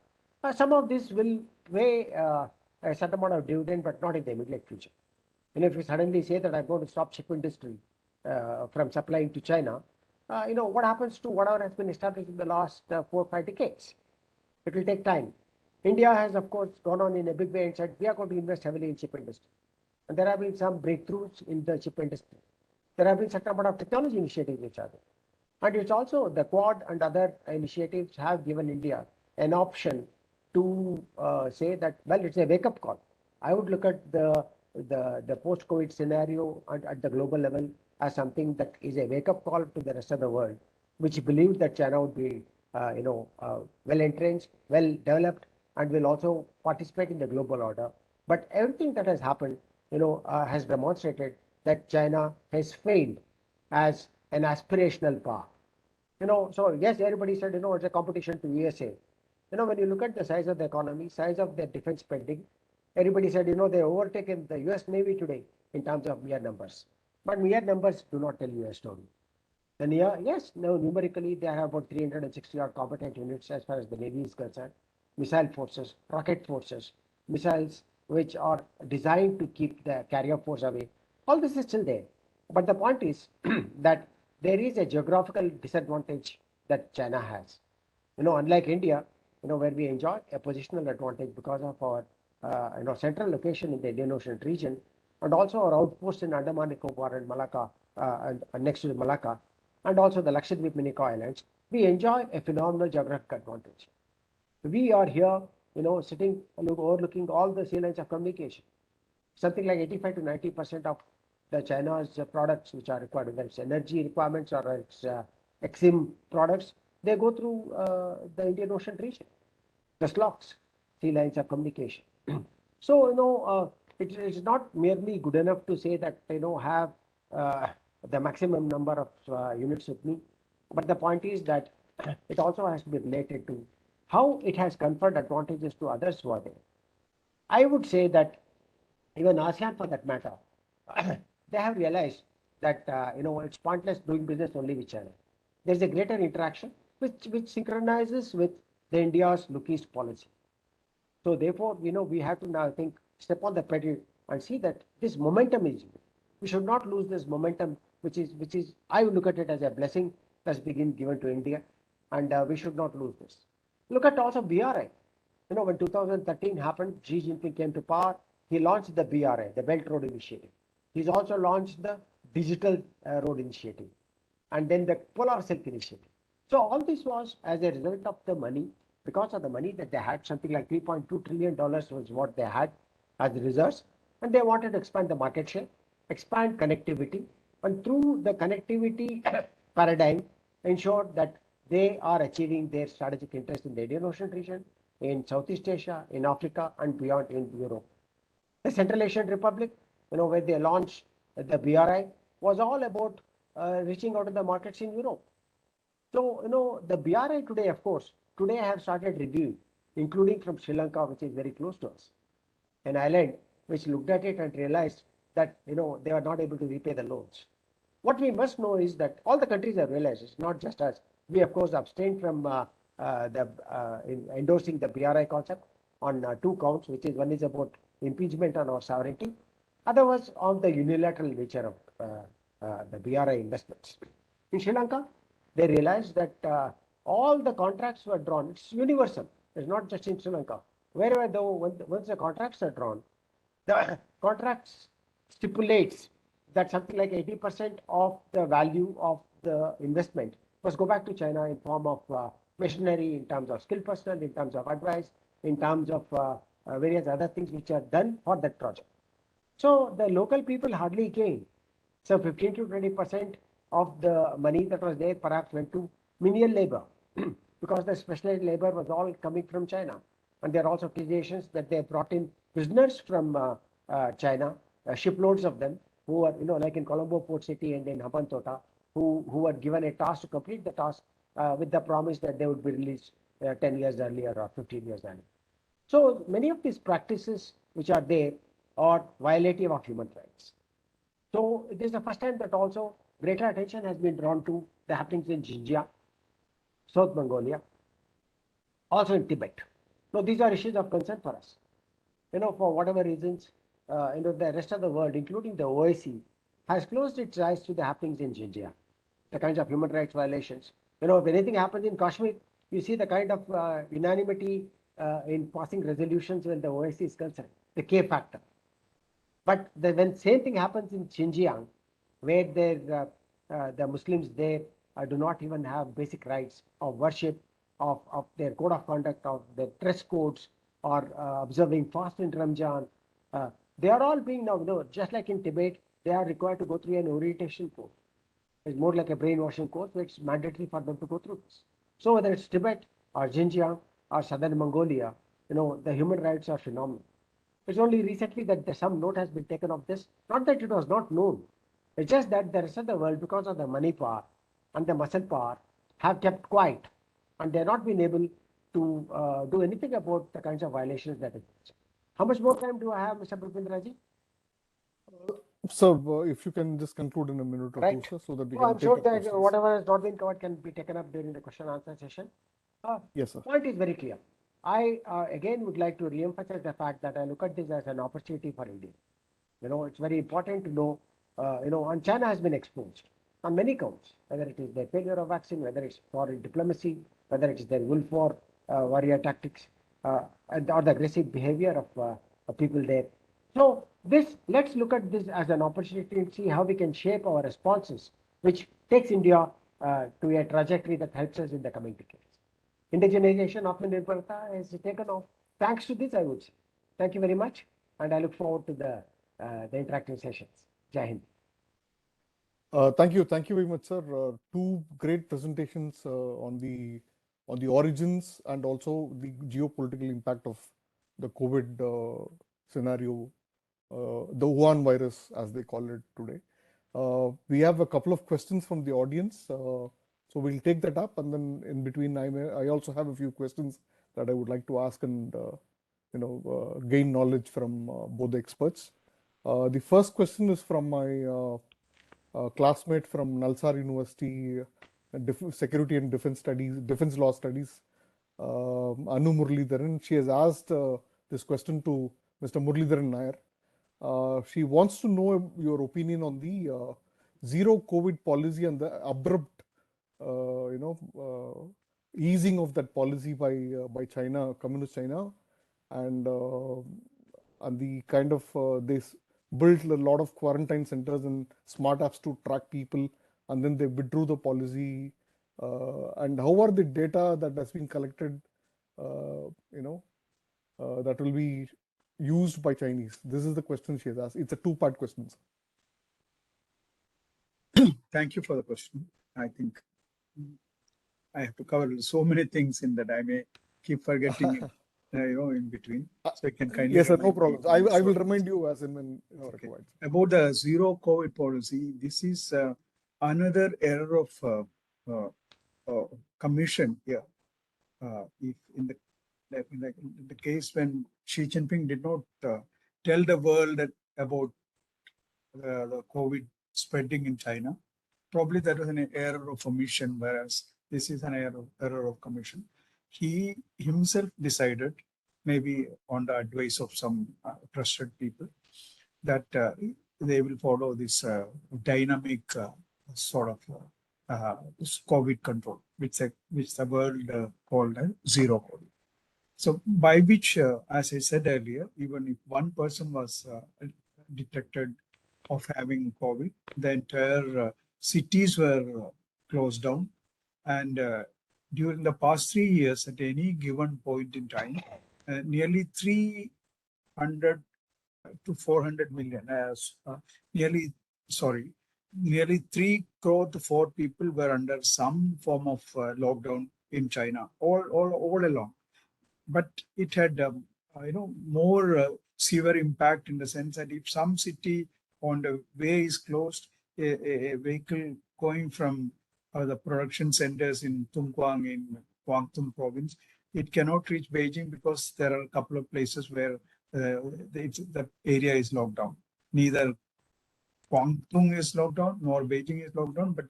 Some of this will pay a certain amount of dividend, but not in the immediate future. And if you suddenly say that I'm going to stop chip industry from supplying to China, what happens to whatever has been established in the last 4 or 5 decades? It will take time. India has, of course, gone on in a big way and said we are going to invest heavily in chip industry. And there have been some breakthroughs in the chip industry. There have been certain amount of technology initiatives which are there. And it's also the Quad and other initiatives have given India an option to say that, well, it's a wake-up call. I would look at the post-COVID scenario at the global level as something that is a wake-up call to the rest of the world, which believed that China would be, well entrenched, well developed, and will also participate in the global order. But everything that has happened, has demonstrated that China has failed as an aspirational power. So yes, everybody said, it's a competition to USA. When you look at the size of the economy, size of their defense spending, everybody said, they overtaken the US Navy today in terms of mere numbers. But mere numbers do not tell you a story. Then yeah, yes, no, numerically they have about 360 odd competent units as far as the Navy is concerned. Missile forces, rocket forces, missiles which are designed to keep the carrier force away. All this is still there. But the point is that there is a geographical disadvantage that China has. Unlike India, where we enjoy a positional advantage because of our, central location in the Indian Ocean region, and also our outposts in Andaman Nicobar and Malacca, and next to Malacca, and also the Lakshadweep Minico Islands, we enjoy a phenomenal geographic advantage. We are here, sitting overlooking all the sea lines of communication. Something like 85 to 90% of the China's products which are required, whether it's energy requirements or it's EXIM products, they go through the Indian Ocean region, the SLOCs, sea lines of communication. So, it's not merely good enough to say that, have uh, the maximum number of units with me. But the point is that it also has to be related to how it has conferred advantages to others who are there. I would say that even ASEAN for that matter, they have realized that it's pointless doing business only with China. There's a greater interaction which synchronizes with the India's Look East policy. So therefore, we have to now think, step on the pedal and see that this momentum is, we should not lose this momentum, which is I look at it as a blessing that's been given to India, and we should not lose this. Look at also BRI. When 2013 happened, Xi Jinping came to power, he launched the BRI, the Belt Road Initiative. He's also launched the Digital Road Initiative, and then the Polar Silk Initiative. So all this was as a result of the money, because of the money that they had, something like $3.2 trillion was what they had as reserves, and they wanted to expand the market share, expand connectivity, and through the connectivity paradigm, ensure that they are achieving their strategic interest in the Indian Ocean region, in Southeast Asia, in Africa, and beyond in Europe. The Central Asian Republic, where they launched the BRI, was all about reaching out to the markets in Europe. So, the BRI today, of course, today I have started reviewing, including from Sri Lanka, which is very close to us, an island which looked at it and realized that, they are not able to repay the loans. What we must know is that all the countries have realized, it's not just us. We, of course, abstained from endorsing the BRI concept on two counts, which is one is about impingement on our sovereignty, other was on the unilateral nature of the BRI investments. In Sri Lanka, they realized that all the contracts were drawn. It's universal. It's not just in Sri Lanka. Wherever though, once the contracts are drawn, the contracts stipulates that something like 80% of the value of the investment must go back to China in form of machinery, in terms of skilled personnel, in terms of advice, in terms of various other things which are done for that project. So the local people hardly gain. So 15 to 20% of the money that was there perhaps went to menial labor because the specialized labor was all coming from China. And there are also accusations that they brought in prisoners from China, shiploads of them, who are, like in Colombo Port City and in Hambantota, who were given a task to complete the task with the promise that they would be released 10 years earlier or 15 years earlier. So many of these practices which are there are violative of human rights. So it is the first time that also greater attention has been drawn to the happenings in Xinjiang, South Mongolia, also in Tibet. Now these are issues of concern for us. For whatever reasons, the rest of the world, including the OIC, has closed its eyes to the happenings in Xinjiang, the kinds of human rights violations. If anything happens in Kashmir, you see the kind of unanimity in passing resolutions when the OIC is concerned, the K factor. But when same thing happens in Xinjiang, where the Muslims there do not even have basic rights of worship, of their code of conduct, of their dress codes, or observing fast in Ramjan, they are all being now, just like in Tibet, they are required to go through an orientation course. It's more like a brainwashing course, where it's mandatory for them to go through this. So whether it's Tibet or Xinjiang or southern Mongolia, the human rights are phenomenal. It's only recently that some note has been taken of this. Not that it was not known. It's just that the rest of the world, because of the money power and the muscle power, have kept quiet, and they're not been able to do anything about the kinds of violations that exist. How much more time do I have, Mr. Bhupendra ji? Sir, if you can just conclude in a minute or two, Right. sir, so that we Oh, can I'm take sure up that questions. whatever has not been covered can be taken up during the question and answer session. Yes, sir. Point is very clear. I again would like to re-emphasize the fact that I look at this as an opportunity for India. It's very important to know, and China has been exposed on many counts, whether it is their failure of vaccine, whether it's foreign diplomacy, whether it is their wolf warrior tactics, or the aggressive behavior of people there. So let's look at this as an opportunity and see how we can shape our responses, which takes India to a trajectory that helps us in the coming decades. Indigenization of Atmanirbharta has taken off. Thanks to this, I would say. Thank you very much, and I look forward to the interactive sessions. Jai Hind. Thank you very much, sir. Two great presentations on the origins and also the geopolitical impact of the COVID scenario, the Wuhan virus, as they call it today. We have a couple of questions from the audience, so we'll take that up, and then in between, I also have a few questions that I would like to ask and gain knowledge from both the experts. The first question is from my classmate from Nalsar University, Security and Defense Law Studies, Anu Muralidharan. She has asked this question to Mr. Muralidharan Nair. She wants to know your opinion on the zero COVID policy and the abrupt, easing of that policy by China, Communist China, and the kind of this built a lot of quarantine centers and smart apps to track people, and then they withdrew the policy. And how are the data that has been collected, that will be used by Chinese? This is the question she has asked. It's a two-part question, sir. Thank you for the question. I think I have to cover so many things in that I may keep forgetting, in between. So I can kindly yes, sir, no remind problem. me. I will remind you as and when Okay. required. About the zero COVID policy, this is another error of commission here. If in the case when Xi Jinping did not tell the world that about the COVID spreading in China, probably that was an error of omission, whereas this is an error of commission. He himself decided, maybe on the advice of some trusted people, that they will follow this dynamic sort of COVID control, which the world called zero COVID. So by which, as I said earlier, even if one person was detected of having COVID, the entire cities were closed down. And during the past 3 years, at any given point in time, nearly 300 to 400 million, nearly 3 crore to 4 people were under some form of lockdown in China all along. But it had, more severe impact in the sense that if some city on the way is closed, a vehicle going from the production centers in Tungkwang in Guangdong province, it cannot reach Beijing because there are a couple of places where the area is locked down. Neither Guangdong is locked down nor Beijing is locked down, but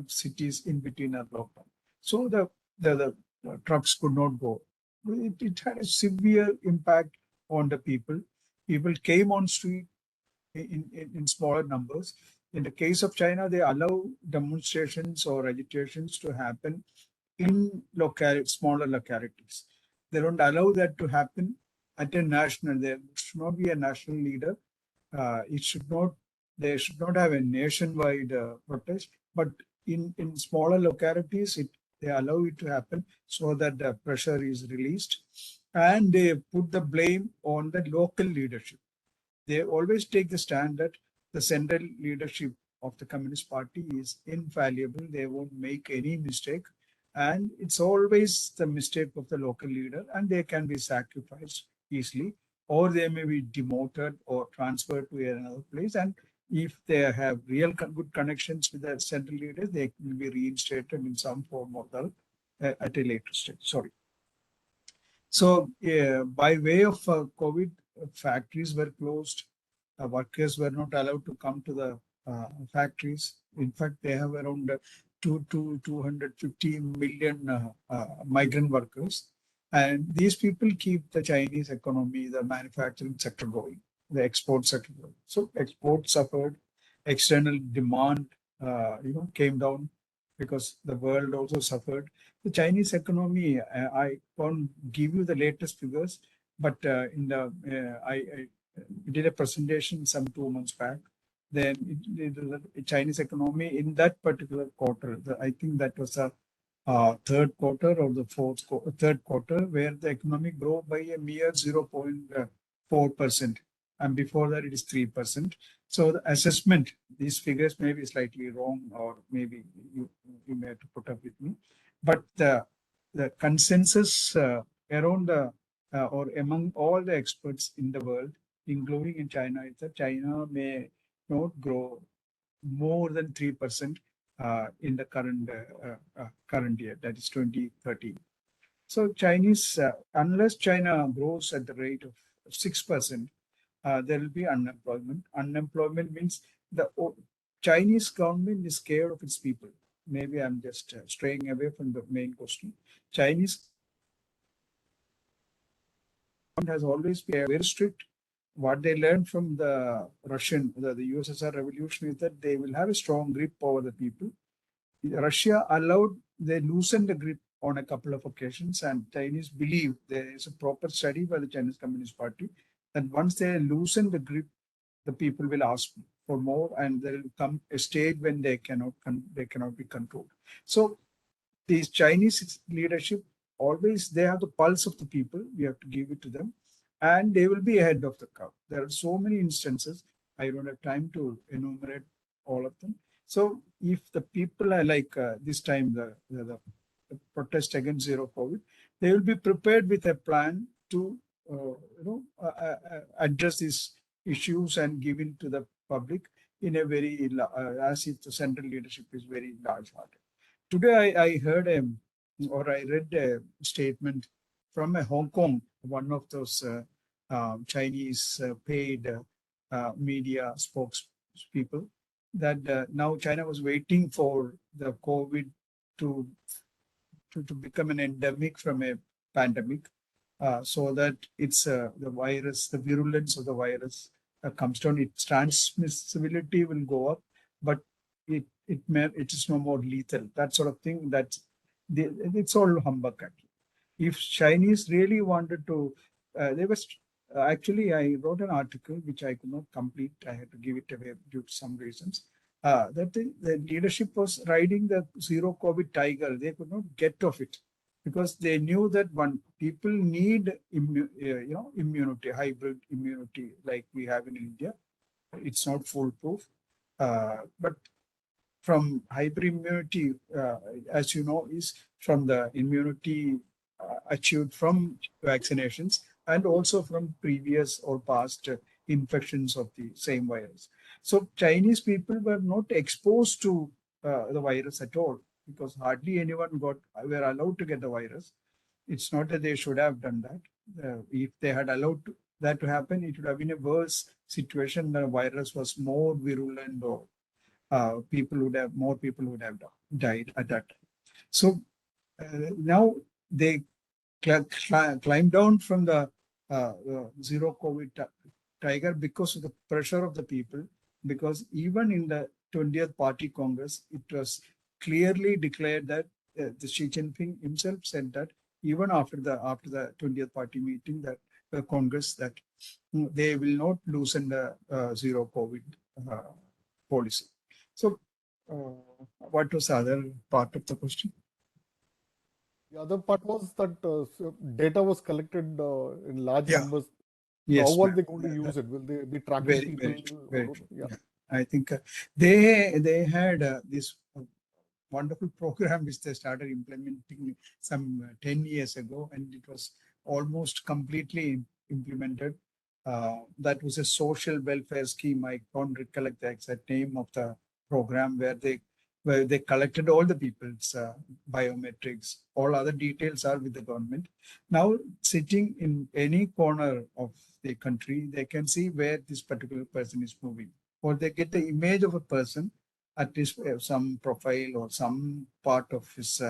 cities in between are locked down. So the trucks could not go. It had a severe impact on the people. People came on street in smaller numbers. In the case of China, they allow demonstrations or agitations to happen in smaller localities. They don't allow that to happen at a national. There should not be a national leader. They should not have a nationwide protest, but in smaller localities, they allow it to happen so that the pressure is released, and they put the blame on the local leadership. They always take the stand that the central leadership of the Communist Party is infallible. They won't make any mistake. And it's always the mistake of the local leader, and they can be sacrificed easily, or they may be demoted or transferred to another place. And if they have real good connections with the central leaders, they will be reinstated in some form or other at a later stage. Sorry. So by way of COVID, factories were closed, workers were not allowed to come to the factories. In fact, they have around 250 million migrant workers. And these people keep the Chinese economy, the manufacturing sector going, the export sector going. So exports suffered, external demand, came down because the world also suffered. The Chinese economy, I can't give you the latest figures, but I did a presentation some 2 months back. Then the Chinese economy in that particular quarter, I think that was a third quarter or the third quarter, where the economic grew by a mere 0.4%. And before that, it is 3%. So the assessment, these figures may be slightly wrong, or maybe you may have to put up with me. But the consensus around or among all the experts in the world, including in China, is that China may not grow more than 3% in the current year, that is 2030. So Chinese, unless China grows at the rate of 6%, there will be unemployment. Unemployment means the Chinese government is scared of its people. Maybe I'm just straying away from the main question. Chinese has always been very strict. What they learned from the the USSR revolution is that they will have a strong grip over the people. Russia they loosened the grip on a couple of occasions, and Chinese believe there is a proper study by the Chinese Communist Party that once they loosen the grip, the people will ask for more, and there will come a stage when they cannot be controlled. So these Chinese leadership always, they have the pulse of the people. We have to give it to them, and they will be ahead of the curve. There are so many instances. I don't have time to enumerate all of them. So if the people are like this time, the protest against zero COVID, they will be prepared with a plan to address these issues and give it to the public in a very, as if the central leadership is very large-hearted. Today, I heard I read a statement from a Hong Kong, one of those Chinese paid media spokespeople, that now China was waiting for the COVID to become an endemic from a pandemic, so that it's the virus, the virulence of the virus comes down. Its transmissibility will go up, but it is no more lethal. That sort of thing. It's all humbug. Actually, if Chinese really wanted to, actually, I wrote an article which I could not complete. I had to give it away due to some reasons. That the leadership was riding the zero COVID tiger. They could not get off it because they knew that people need immunity, hybrid immunity like we have in India. It's not foolproof, but from hybrid immunity, as you know, is from the immunity achieved from vaccinations and also from previous or past infections of the same virus. So Chinese people were not exposed to the virus at all because hardly anyone were allowed to get the virus. It's not that they should have done that. If they had allowed that to happen, it would have been a worse situation. The virus was more virulent, or more people would have died at that time. So now they climb down from the zero COVID tiger because of the pressure of the people. Because even in the 20th Party Congress, it was clearly declared that the Xi Jinping himself said that even after the 20th Party meeting, that the Congress, that they will not loosen the zero COVID policy. So, what was the other part of the question? The other part was that data was collected in large numbers. Yes, how are they going to use it? Will they be tracking people? Very true. Yeah. I think they had this wonderful program which they started implementing some 10 years ago, and it was almost completely implemented. That was a social welfare scheme. I don't recollect the exact name of the program, where they where they collected all the people's biometrics. All other details are with the government. Now, sitting in any corner of the country, they can see where this particular person is moving, or they get the image of a person, at least some profile or some part of his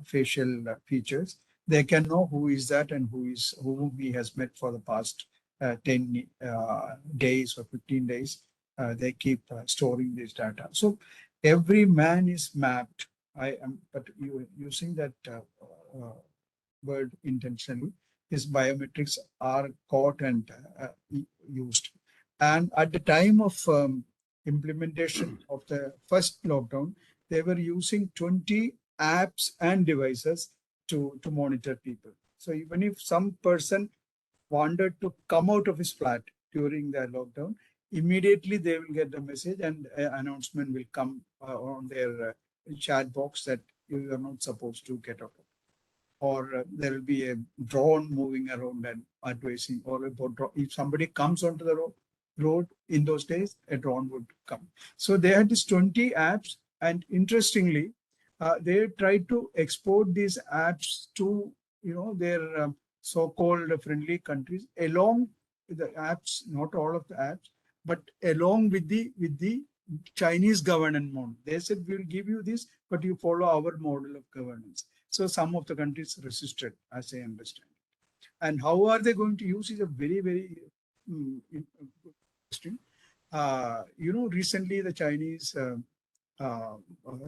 facial features. They can know who is that and whom he has met for the past 10 days or 15 days. They keep storing this data. So every man is mapped. But using that word intentionally, his biometrics are caught and used. And at the time of implementation of the first lockdown, they were using 20 apps and devices to monitor people. So even if some person wanted to come out of his flat during the lockdown, immediately they will get the message and an announcement will come on their chat box that you are not supposed to get out of. Or there will be a drone moving around and advising, or if somebody comes onto the road in those days, a drone would come. So they had these 20 apps, and interestingly, they tried to export these apps to their so-called friendly countries, along with the apps, not all of the apps, but along with the Chinese governance model. They said, we'll give you this, but you follow our model of governance. So some of the countries resisted, as I understand. And how are they going to use is a very, very question. Recently the Chinese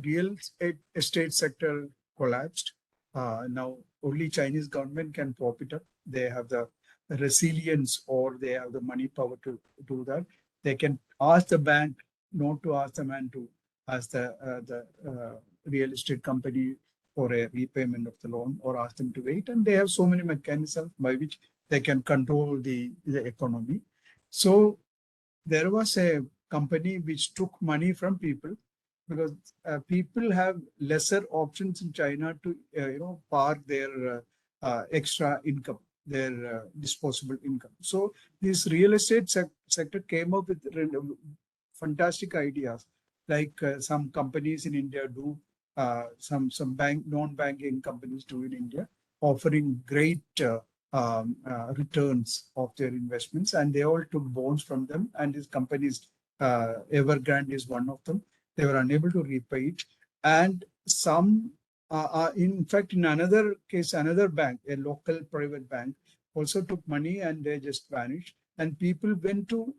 real estate sector collapsed. Now only Chinese government can prop it up. They have the resilience, or they have the money power to do that. They can ask the bank not to ask the man to ask the real estate company for a repayment of the loan, or ask them to wait. And they have so many mechanisms by which they can control the economy. So there was a company which took money from people, because people have lesser options in China to park their extra income, their disposable income. So this real estate sector came up with fantastic ideas, like some companies in India do, some non-banking companies do in India, offering great returns of their investments, and they all took bonds from them. And these companies, Evergrande is one of them. They were unable to repay it, and some, in fact, in another case, another bank, a local private bank, also took money and they just vanished. And people went to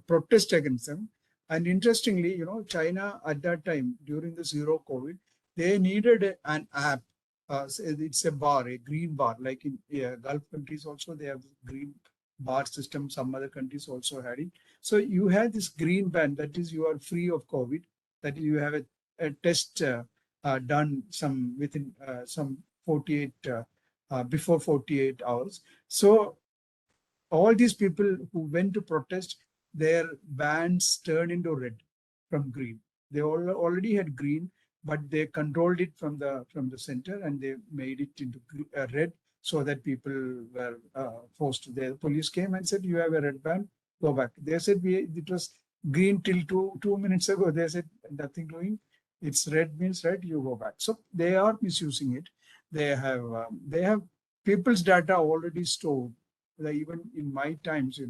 protest against them. And interestingly, China at that time, during the zero COVID, they needed an app. It's a bar, a green bar, like in Gulf countries also, they have green bar system. Some other countries also had it. So you had this green band, that is, you are free of COVID, that you have a test done within some 48, before 48 hours. So all these people who went to protest, their bands turned into red from green. They already had green, but they controlled it from the center, and they made it into red, so that people were forced to. The police came and said, you have a red band, go back. They said, it was green till 2 minutes ago. They said, nothing doing. It's red means red, you go back. So they are misusing it. They have people's data already stored. Like even in my times,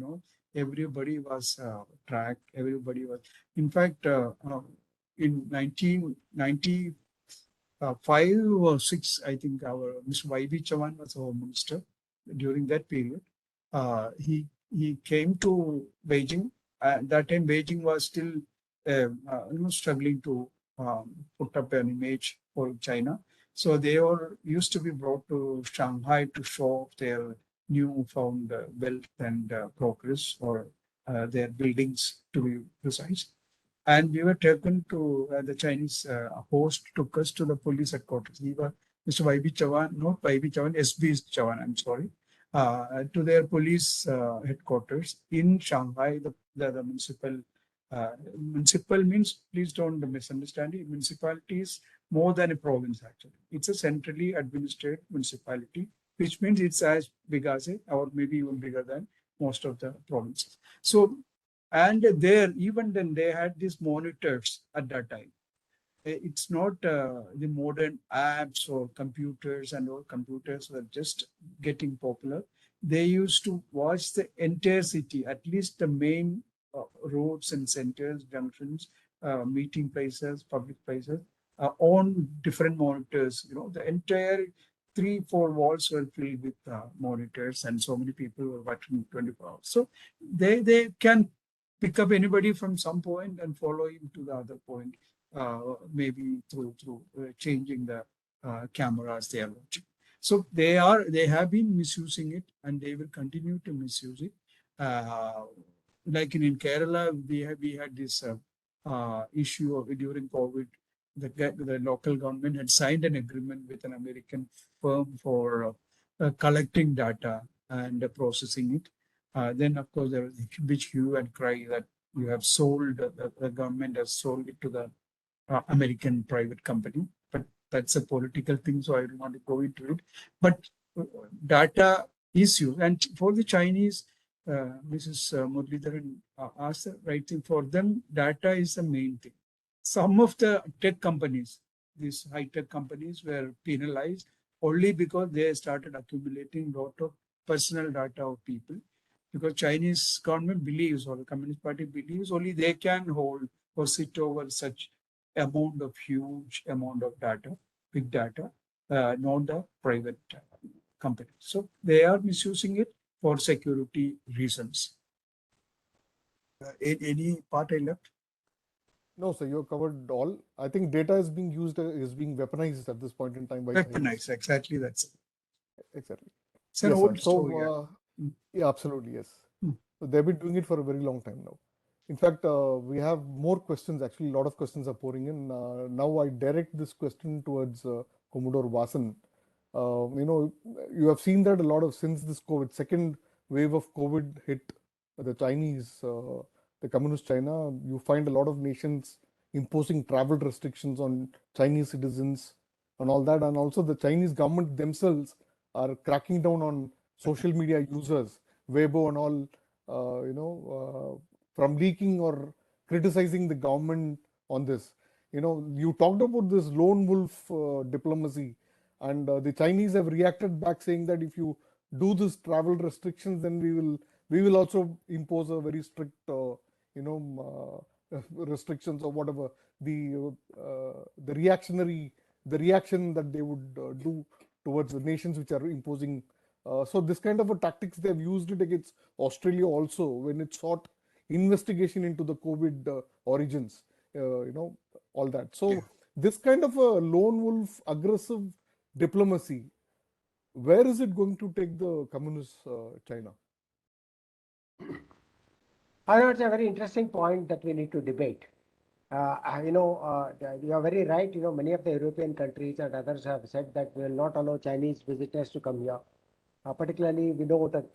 everybody was tracked. Everybody was, in fact, in 1995 or 6, I think our Mr. Y.B. Chavan was our minister during that period. He came to Beijing. At that time, Beijing was still struggling to put up an image for China. So they all used to be brought to Shanghai to show off their newfound wealth and progress, or their buildings, to be precise. And we were taken to the Chinese host took us to the police headquarters. We were Mr. Y.B. Chavan, not Y.B. Chavan, S.B. Chavan, I'm sorry, to their police headquarters in Shanghai. The municipal means, please don't misunderstand it. Municipality is more than a province, actually. It's a centrally administered municipality, which means it's as big as or maybe even bigger than most of the provinces. So And there, even then, they had these monitors at that time. It's not the modern apps or computers, and all computers were just getting popular. They used to watch the entire city, at least the main roads and centers, junctions, meeting places, public places, on different monitors. You know, the entire 3, 4 walls were filled with monitors, and so many people were watching 24 hours. So they can pick up anybody from some point and follow him to the other point, maybe through changing the cameras they are watching. So they have been misusing it, and they will continue to misuse it. Like in Kerala, we had this issue of during COVID. The local government had signed an agreement with an American firm for collecting data and processing it. Then, of course, there was a big hue and cry that you have sold, the government has sold it to the American private company. But that's a political thing, so I don't want to go into it. But data is used. And for the Chinese, Mrs. Muralidharan asked the right thing. For them, data is the main thing. Some of the tech companies, these high-tech companies, were penalized only because they started accumulating a lot of personal data of people. Because Chinese government believes, or the Communist Party believes, only they can hold or sit over such huge amount of data, big data, not the private company. So they are misusing it for security reasons. Any part I left? No, sir, you have covered all. I think data is being used, is being weaponized at this point in time by Chinese. Weaponized, exactly. That's it. Exactly. It's an Yes, sir. old So, story. yeah, absolutely, yes. Hmm. So they've been doing it for a very long time now. In fact, we have more questions. Actually, a lot of questions are pouring in. Now I direct this question towards Commodore Vasan. You have seen that a lot of since this second wave of COVID hit the Chinese, the communist China, you find a lot of nations imposing travel restrictions on Chinese citizens and all that. And also the Chinese government themselves are cracking down on social media users, Weibo and all, from leaking or criticizing the government on this. You talked about this lone wolf diplomacy, and the Chinese have reacted back saying that if you do this travel restrictions, then we will also impose a very strict, restrictions or whatever the reaction that they would do towards the nations which are imposing. So this kind of a tactics, they've used it against Australia also when it sought investigation into the COVID origins, all that. So this kind of a lone wolf aggressive diplomacy, where is it going to take the communist China? I know it's a very interesting point that we need to debate. You are very right. Many of the European countries and others have said that we will not allow Chinese visitors to come here. Particularly, we know that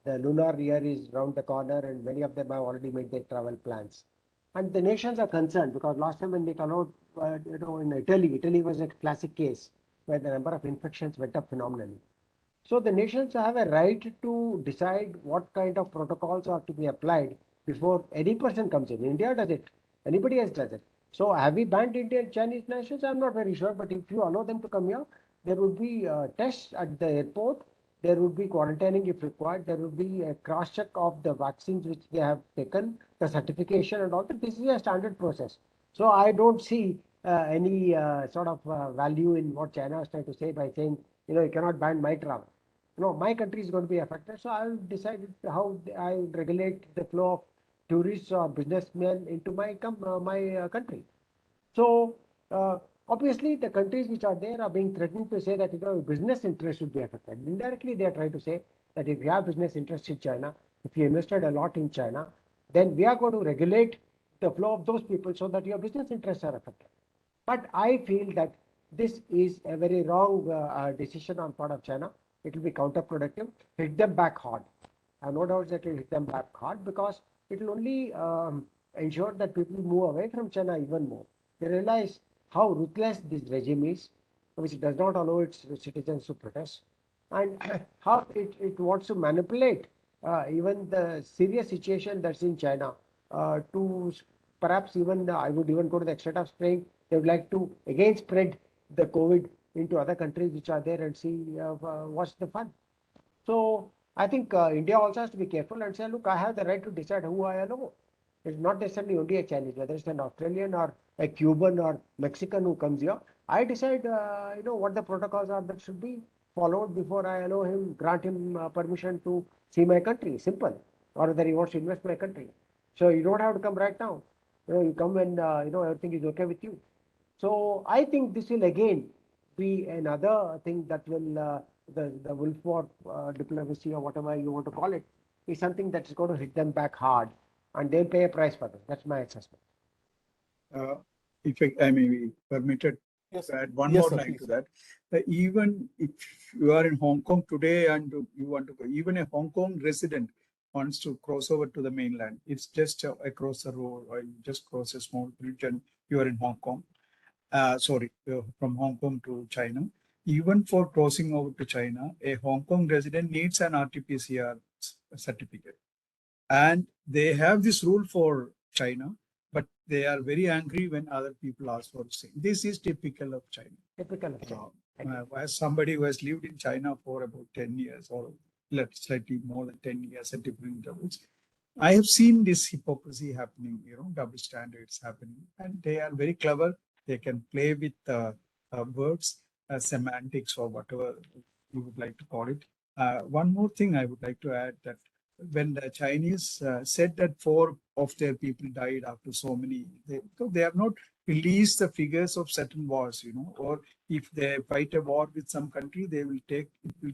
the lunar year is round the corner, and many of them have already made their travel plans. And the nations are concerned because last time when they allowed, in Italy was a classic case where the number of infections went up phenomenally. So the nations have a right to decide what kind of protocols are to be applied before any person comes in. India does it. Anybody else does it. So have we banned Indian Chinese nationals? I'm not very sure, but if you allow them to come here, there would be tests at the airport. There would be quarantining if required. There would be a cross-check of the vaccines which they have taken, the certification and all that. This is a standard process. So I don't see any sort of value in what China is trying to say by saying, you cannot ban my travel. My country is going to be affected. So I'll decide how I regulate the flow of tourists or businessmen into my country. So obviously, the countries which are there are being threatened to say that business interests should be affected. Indirectly, they are trying to say that if you have business interests in China, if you invested a lot in China, then we are going to regulate the flow of those people so that your business interests are affected. But I feel that this is a very wrong decision on part of China. It will be counterproductive. Hit them back hard. I have no doubt that it will hit them back hard because it will only ensure that people move away from China even more. They realize how ruthless this regime is, which does not allow its citizens to protest, and how it wants to manipulate even the serious situation that's in China perhaps even I would even go to the extent of saying they would like to again spread the COVID into other countries which are there and see what's the fun. So I think India also has to be careful and say, look, I have the right to decide who I allow. It's not necessarily only a Chinese, whether it's an Australian or a Cuban or Mexican who comes here. I decide, what the protocols are that should be followed before I allow him, grant him permission to see my country. Simple. Or whether he wants to invest in my country. So you don't have to come right now. You come when everything is okay with you. So I think this will again be another thing that will the wolf war diplomacy or whatever you want to call it is something that is going to hit them back hard, and they'll pay a price for this. That's my assessment. If I may be permitted Yes, to add one yes, more sir, line please. to that, even if you are in Hong Kong today and you want to go, even a Hong Kong resident wants to cross over to the mainland, it's just across the road, or you just cross a small bridge and you are in Hong Kong. From Hong Kong to China. Even for crossing over to China, a Hong Kong resident needs an RT-PCR certificate. And they have this rule for China, but they are very angry when other people ask for the same. This is typical of China. Typical of China. As somebody who has lived in China for about 10 years or slightly more than 10 years at different levels, I have seen this hypocrisy happening, double standards happening, and they are very clever. They can play with words, semantics, or whatever you would like to call it. One more thing I would like to add that when the Chinese said that 4 of their people died after so many, they have not released the figures of certain wars, or if they fight a war with some country, it will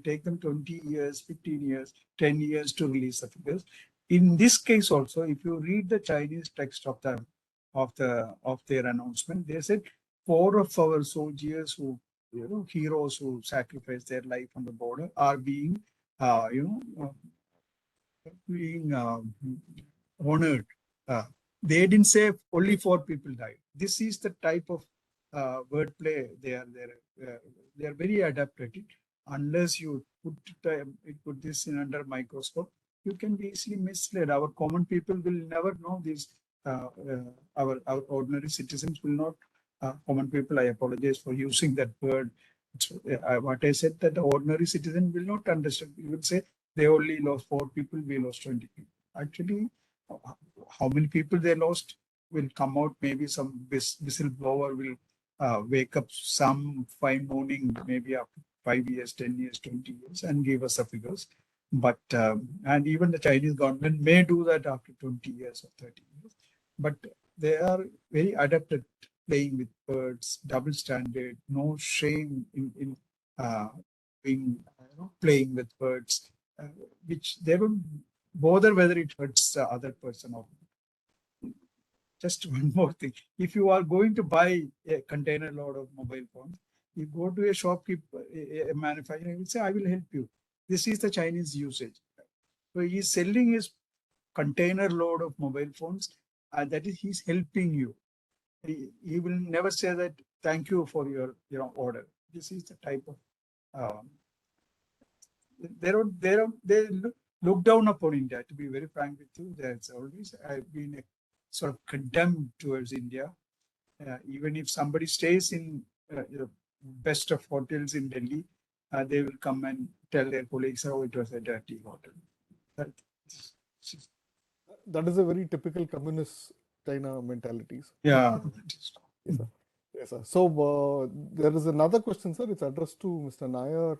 take them 20 years, 15 years, 10 years to release the figures. In this case also, if you read the Chinese text of their announcement, they said 4 of our soldiers who, heroes who sacrificed their life on the border are being, honored. They didn't say only 4 people died. This is the type of wordplay they are very adept at it. Unless you put this in under microscope, you can be easily misled. Our common people will never know this. Our ordinary citizens will not. Common people, I apologize for using that word. What I said that the ordinary citizen will not understand. You will say they only lost 4 people, we lost 20 people. Actually, how many people they lost will come out. Maybe some whistleblower will wake up some fine morning, maybe after 5 years, 10 years, 20 years, and give us the figures. But and even the Chinese government may do that after 20 years or 30 years. But they are very adept at playing with words, double standard, no shame in playing with words, which they don't bother whether it hurts the other person or not. Just one more thing. If you are going to buy a container load of mobile phones, you go to a shopkeeper, a manufacturer, he will say, I will help you. This is the Chinese usage. So he is selling his container load of mobile phones, and that is, he's helping you. He will never say that, thank you for your order. This is the type of they look down upon India. To be very frank with you, there's always been a sort of contempt towards India. Even if somebody stays in best of hotels in Delhi, they will come and tell their colleagues, "Oh, it was a dirty hotel." That is a very typical communist China mentalities. Yeah. Yes, sir. Yes, sir. So there is another question, sir. It's addressed to Mr. Nair.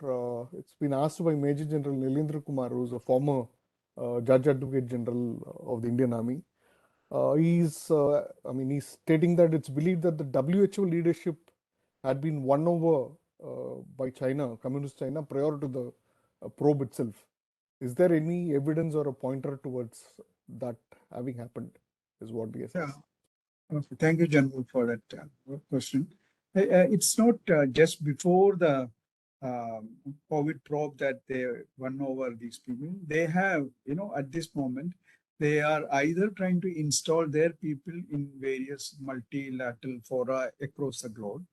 It's been asked by Major General Nilendra Kumar, who's a former Judge Advocate General of the Indian Army. He's stating that it's believed that the WHO leadership had been won over by China, communist China, prior to the probe itself. Is there any evidence or a pointer towards that having happened? Is what we assess. Yeah. Okay. Thank you, General, for that question. It's not just before the COVID probe that they won over these people. They have, at this moment, they are either trying to install their people in various multilateral fora across the globe,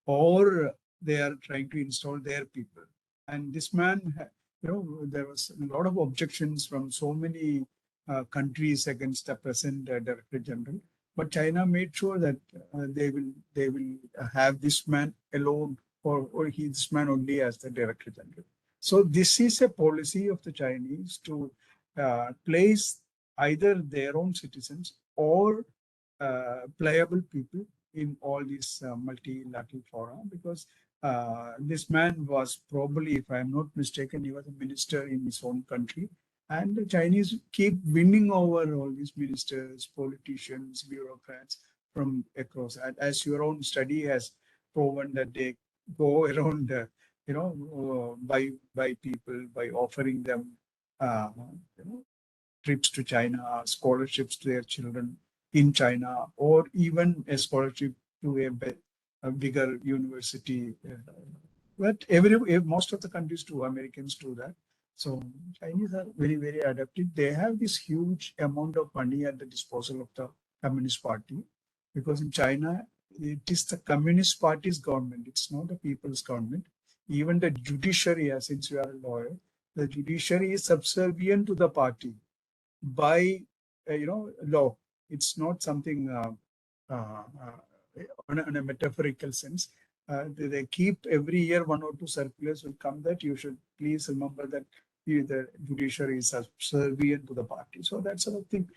or they are trying to install their people. And this man, there was a lot of objections from so many countries against the present Director General. But China made sure that they will have this man alone, or this man only as the Director General. So this is a policy of the Chinese to place either their own citizens or playable people in all these multilateral fora, because this man was probably, if I'm not mistaken, he was a minister in his own country. And the Chinese keep winning over all these ministers, politicians, bureaucrats from across. And as your own study has proven that they go around, by people, by offering them, uh, you know, trips to China, scholarships to their children in China, or even a scholarship to a bigger university. But most of the countries do, Americans do that. So Chinese are very, very adaptive. They have this huge amount of money at the disposal of the Communist Party, because in China, it is the Communist Party's government. It's not the people's government. Even the judiciary, since you are a lawyer, the judiciary is subservient to the party by law. It's not something on a metaphorical sense. They keep every year 1 or 2 circulars will come that you should please remember that the judiciary is subservient to the party. So that sort of thing.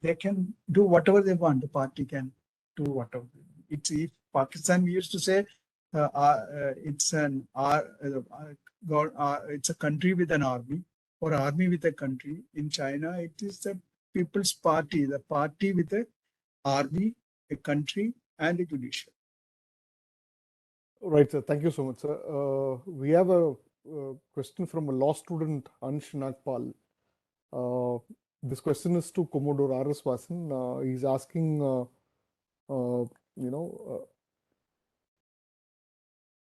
They can do whatever they want. The party can do whatever. It's, if Pakistan, we used to say it's it's a country with an army, or army with a country. In China, it is the People's Party, the party with a army, a country, and a judiciary. Right, sir. Thank you so much, sir. We have a question from a law student, Ansh Nagpal. This question is to Commodore R.S. Vasan. He's asking,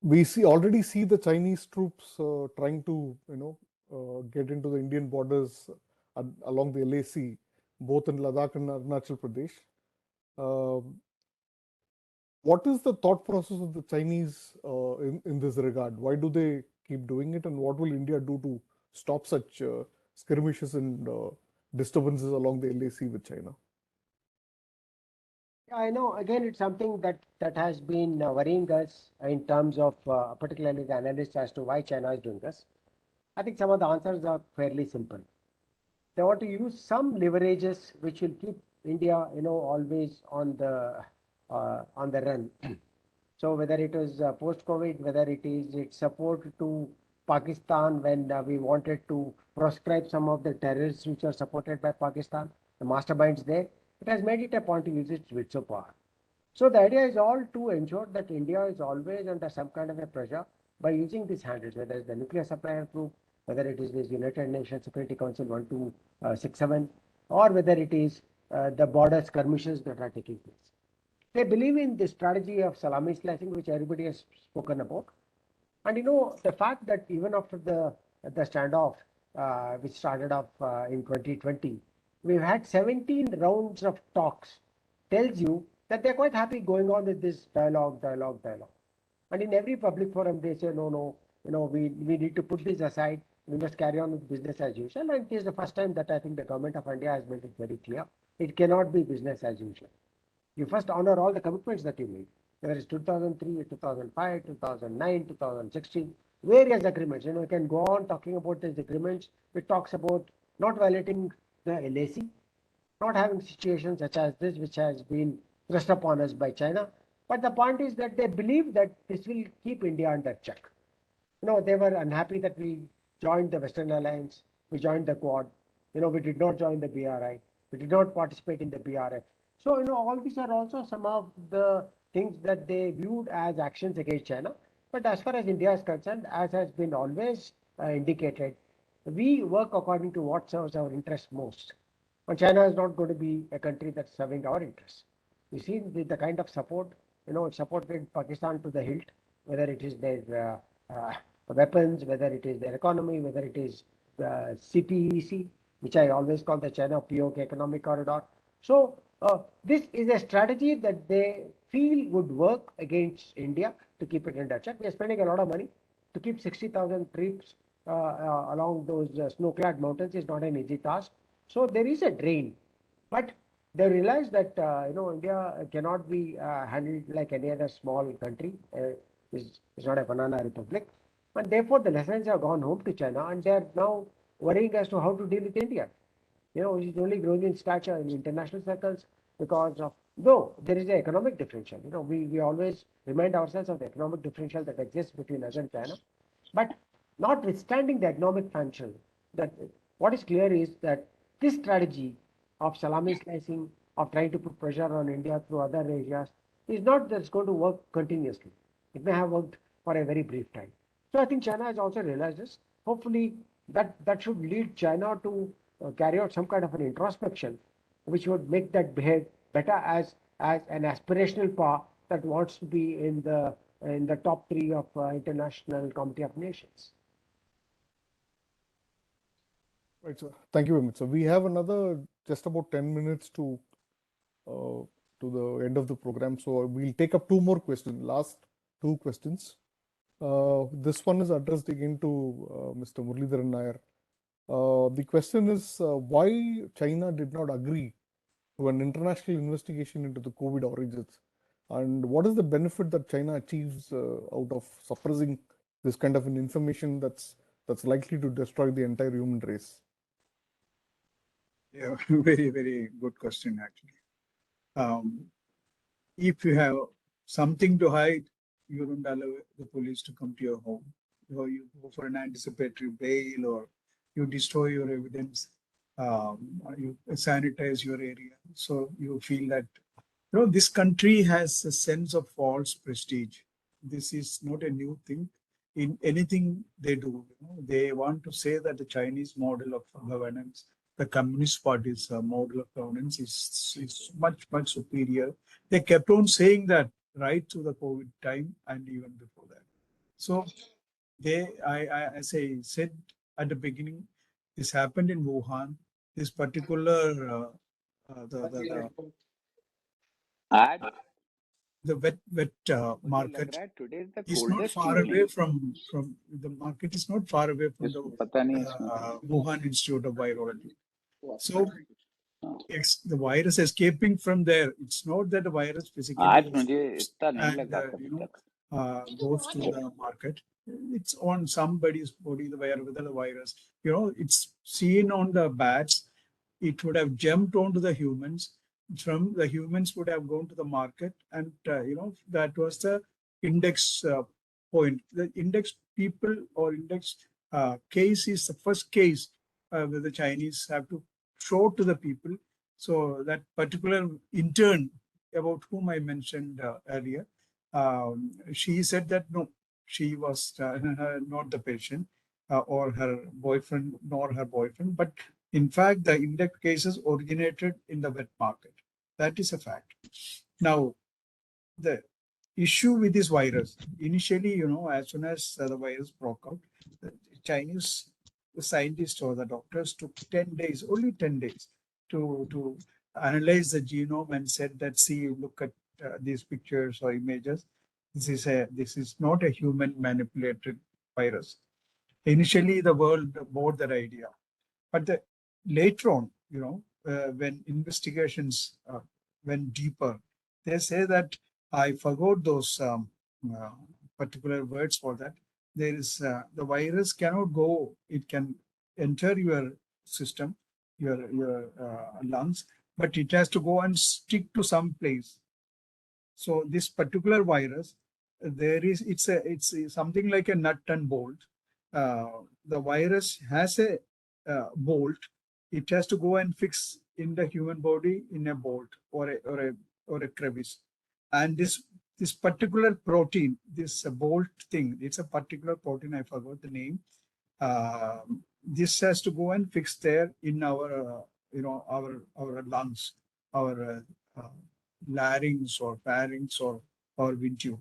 we already see the Chinese troops trying to, get into the Indian borders along the LAC, both in Ladakh and Arunachal Pradesh. What is the thought process of the Chinese in this regard? Why do they keep doing it, and what will India do to stop such skirmishes and disturbances along the LAC with China? I know, again, it's something that has been worrying us in terms of particularly the analysts as to why China is doing this. I think some of the answers are fairly simple. They want to use some leverages which will keep India, always on the run. So whether it is post-COVID, whether it is its support to Pakistan when we wanted to proscribe some of the terrorists which are supported by Pakistan, the masterminds there, it has made it a point to use its veto power. So the idea is all to ensure that India is always under some kind of a pressure by using these handles, whether it's the nuclear supplier group, whether it is this United Nations Security Council 1267, or whether it is the border skirmishes that are taking place. They believe in the strategy of salami slicing, which everybody has spoken about. And the fact that even after the standoff, which started off in 2020, we've had 17 rounds of talks, tells you that they're quite happy going on with this dialogue. And in every public forum, they say, no, we need to put this aside. We must carry on with business as usual. And it is the first time that I think the government of India has made it very clear. It cannot be business as usual. You first honor all the commitments that you made, whether it's 2003, 2005, 2009, 2016, various agreements. You can go on talking about these agreements. It talks about not violating the LAC, not having situations such as this, which has been thrust upon us by China. But the point is that they believe that this will keep India under check. They were unhappy that we joined the Western Alliance, we joined the Quad, we did not join the BRI, we did not participate in the BRF. So, all these are also some of the things that they viewed as actions against China. But as far as India is concerned, as has been always indicated, we work according to what serves our interests most. And China is not going to be a country that's serving our interests. You see the kind of support, it supported Pakistan to the hilt, whether it is their weapons, whether it is their economy, whether it is the CPEC, which I always call the China POK economic corridor. So this is a strategy that they feel would work against India to keep it under check. We are spending a lot of money to keep 60,000 troops along those snow-clad mountains is not an easy task. So there is a drain, but they realize that India cannot be handled like any other small country. It's not a banana republic, and therefore the lessons have gone home to China, and they are now worrying as to how to deal with India. Which is only growing in stature in international circles because of, though there is an economic differential. We always remind ourselves of the economic differential that exists between us and China. But notwithstanding the economic tension, that what is clear is that this strategy of salami slicing, of trying to put pressure on India through other areas, is not that's going to work continuously. It may have worked for a very brief time. So I think China has also realized this. Hopefully, that should lead China to carry out some kind of an introspection, which would make that behave better as an aspirational power that wants to be in the top three of International Committee of Nations. Right, sir. Thank you very much. So we have another just about 10 minutes to the end of the program. So we'll take up two more questions, last two questions. This one is addressed again to Mr. Muralidharan Nair. The question is why China did not agree to an international investigation into the COVID origins, and what is the benefit that China achieves out of suppressing this kind of an information that's likely to destroy the entire human race? Yeah, very, very good question, actually. If you have something to hide, you don't allow the police to come to your home, or you go for an anticipatory bail, or you destroy your evidence, you sanitize your area. So you feel that, this country has a sense of false prestige. This is not a new thing. In anything they do, they want to say that the Chinese model of governance, the Communist Party's model of governance is much, much superior. They kept on saying that right through the COVID time and even before that. So as I said at the beginning, this happened in Wuhan. This particular आज the wet मुझे लग market रहा है today is the is not coldest far evening. away from the market is not far away from the पता नहीं इसमें Wuhan Institute of Virology. So हाँ। the virus escaping from there. It's not that the virus physically आज मुझे इतना नहीं and लगा कभी तक goes to the market. It's on somebody's body, whether the virus, it's seen on the bats. It would have jumped onto the humans. From the humans would have gone to the market, and that was the index point. The index people or index case is the first case where the Chinese have to show to the people. So that particular intern about whom I mentioned earlier, she said that no, she was not the patient or her boyfriend, nor her boyfriend, but in fact, the index cases originated in the wet market. That is a fact. Now, the issue with this virus, initially, as soon as the virus broke out, the Chinese scientists or the doctors took 10 days, only 10 days, to analyze the genome and said that, see, look at these pictures or images. This is not a human manipulated virus. Initially, the world bought that idea, but later on, when investigations went deeper, they say that I forgot those particular words for that. There is the virus cannot go; it can enter your system, your lungs, but it has to go and stick to some place. So this particular virus, it's something like a nut and bolt. The virus has a bolt. It has to go and fix in the human body in a bolt or a crevice. And this particular protein, this bolt thing, it's a particular protein. I forgot the name. This has to go and fix there in our our lungs, our larynx or pharynx or wind tube.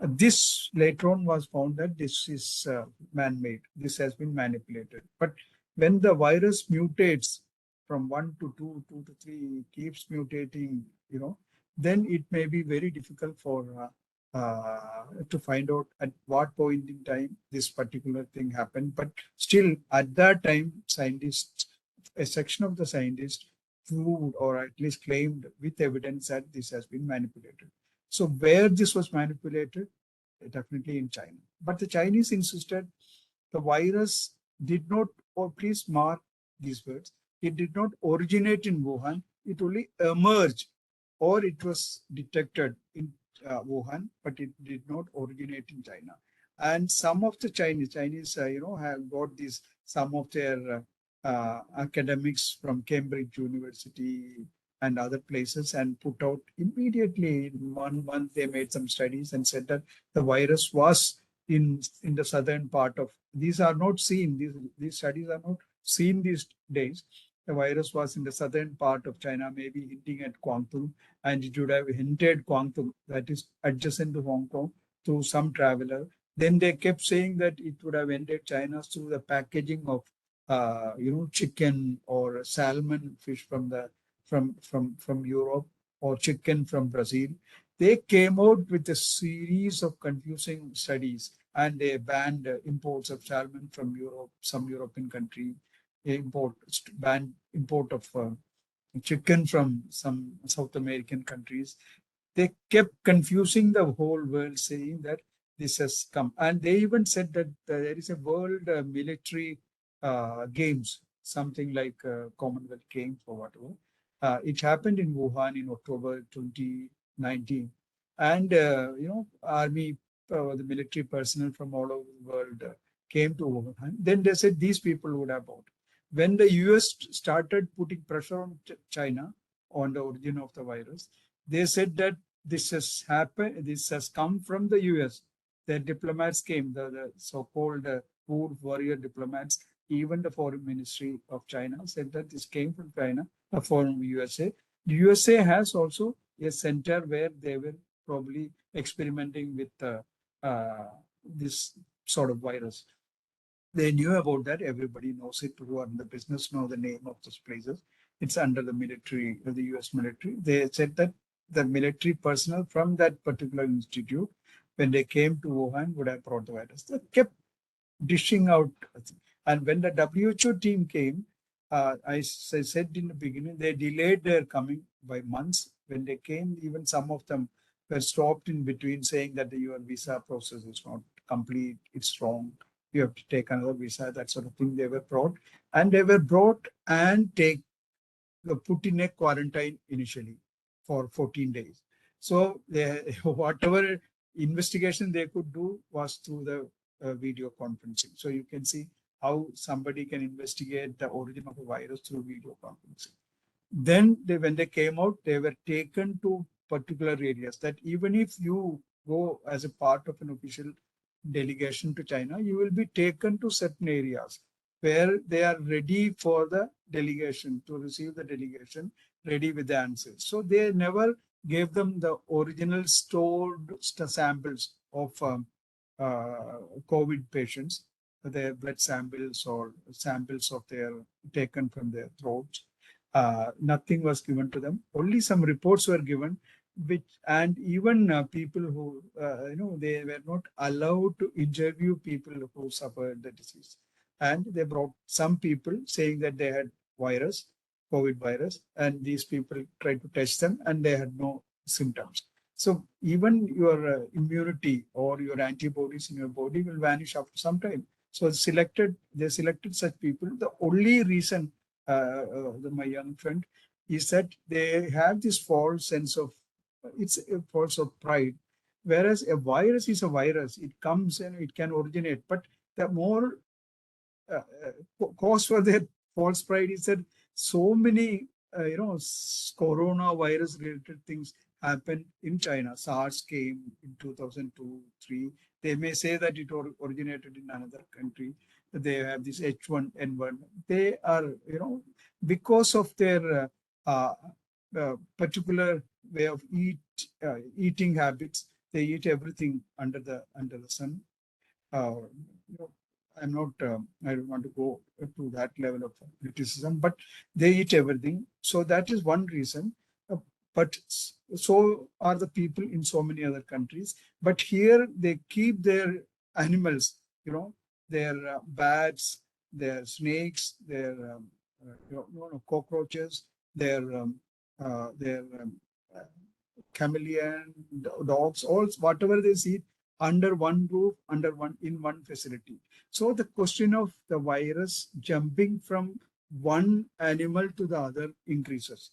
This later on was found that this is man-made. This has been manipulated. But when the virus mutates from 1 to 2, 2 to 3, keeps mutating, then it may be very difficult for to find out at what point in time this particular thing happened. But still, at that time, scientists, a section of the scientists proved or at least claimed with evidence that this has been manipulated. So where this was manipulated, definitely in China. But the Chinese insisted the virus did not, or please mark these words, it did not originate in Wuhan, it only emerged or it was detected in Wuhan, but it did not originate in China. And some of the Chinese, have got these, some of their academics from Cambridge University and other places and put out immediately in 1 month, they made some studies and said that the virus was in the southern part of, these are not seen, these studies are not seen these days. The virus was in the southern part of China, maybe hinting at Guangdong, and it would have hinted Guangdong, that is adjacent to Hong Kong, through some traveler. Then they kept saying that it would have entered China through the packaging of, chicken or salmon fish from Europe or chicken from Brazil. They came out with a series of confusing studies and they banned imports of salmon from Europe, some European country, banned import of chicken from some South American countries. They kept confusing the whole world, saying that this has come. And they even said that there is a world military games, something like Commonwealth Games or whatever. It happened in Wuhan in October 2019. And, army, the military personnel from all over the world came to Wuhan. Then they said these people would have bought. When the US started putting pressure on China on the origin of the virus, they said that this has happened, this has come from the US. The diplomats came, the so-called wood warrior diplomats, even the foreign ministry of China said that this came from China, from USA. The USA has also a center where they were probably experimenting with this sort of virus. They knew about that. Everybody knows it. Who are in the business know the name of those places. It's under the military, the US military. They said that the military personnel from that particular institute, when they came to Wuhan, would have brought the virus. They kept dishing out. And when the WHO team came, I said in the beginning, they delayed their coming by months. When they came, even some of them were stopped in between, saying that your visa process is not complete, it's wrong, you have to take another visa, that sort of thing. They were brought and put in a quarantine initially for 14 days. So whatever investigation they could do was through the video conferencing. So you can see how somebody can investigate the origin of a virus through video conferencing. Then when they came out, they were taken to particular areas that even if you go as a part of an official delegation to China, you will be taken to certain areas where they are ready for the delegation, to receive the delegation, ready with the answers. So they never gave them the original stored samples of COVID patients, their blood samples or samples of their taken from their throats. Nothing was given to them. Only some reports were given, and even people who, they were not allowed to interview people who suffered the disease. And they brought some people saying that they had COVID virus, and these people tried to test them and they had no symptoms. So even your immunity or your antibodies in your body will vanish after some time. So they selected such people. The only reason, my young friend, is that they have this false sense of, it's a false of pride. Whereas a virus is a virus, it comes and it can originate. But the more cause for their false pride is that so many, coronavirus related things happened in China. SARS came in 2002-3. They may say that it originated in another country. They have this H1N1. They are, because of their particular way of eating habits, they eat everything under the sun. I'm not, I don't want to go to that level of criticism, but they eat everything. So that is one reason. but so are the people in so many other countries. But here they keep their animals, their bats, their snakes, their cockroaches, their uh, chameleon, dogs, all whatever they see under one roof, in one facility. So the question of the virus jumping from one animal to the other increases.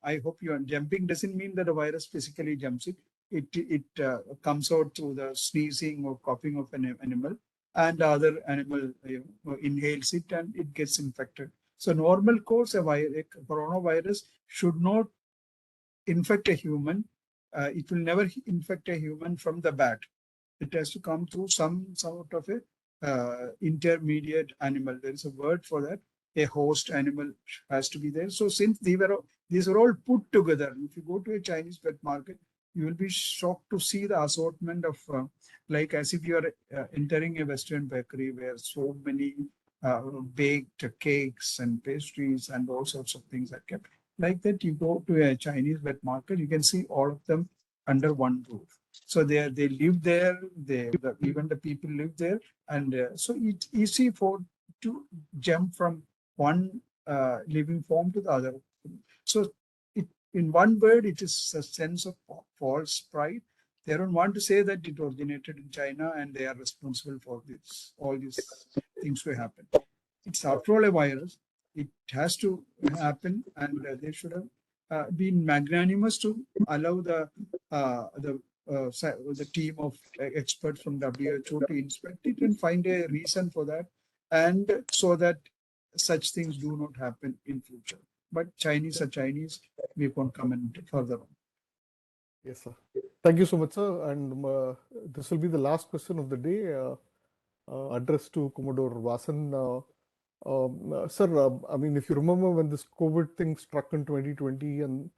I hope you are jumping doesn't mean that the virus physically jumps it. It comes out through the sneezing or coughing of an animal, and the other animal inhales it and it gets infected. So normal course, a coronavirus should not infect a human. It will never infect a human from the bat. It has to come through some sort of a intermediate animal. There is a word for that. A host animal has to be there. So since these are all put together, if you go to a Chinese pet market, you will be shocked to see the assortment of like as if you are entering a Western bakery where so many baked cakes and pastries and all sorts of things are kept. Like that, you go to a Chinese pet market, you can see all of them under one roof. So they live there. Even the people live there, and so it's easy to jump from one living form to the other. So in one word, it is a sense of false pride. They don't want to say that it originated in China and they are responsible for all these things to happen. It's after all a virus. It has to happen, and they should have been magnanimous to allow the team of experts from WHO to inspect it and find a reason for that, and so that such things do not happen in future. But Chinese are Chinese. We won't comment further on. Yes, sir. Thank you so much, sir. And this will be the last question of the day, addressed to Commodore Vasan. Sir, I mean, if you remember when this COVID thing struck in 2020 and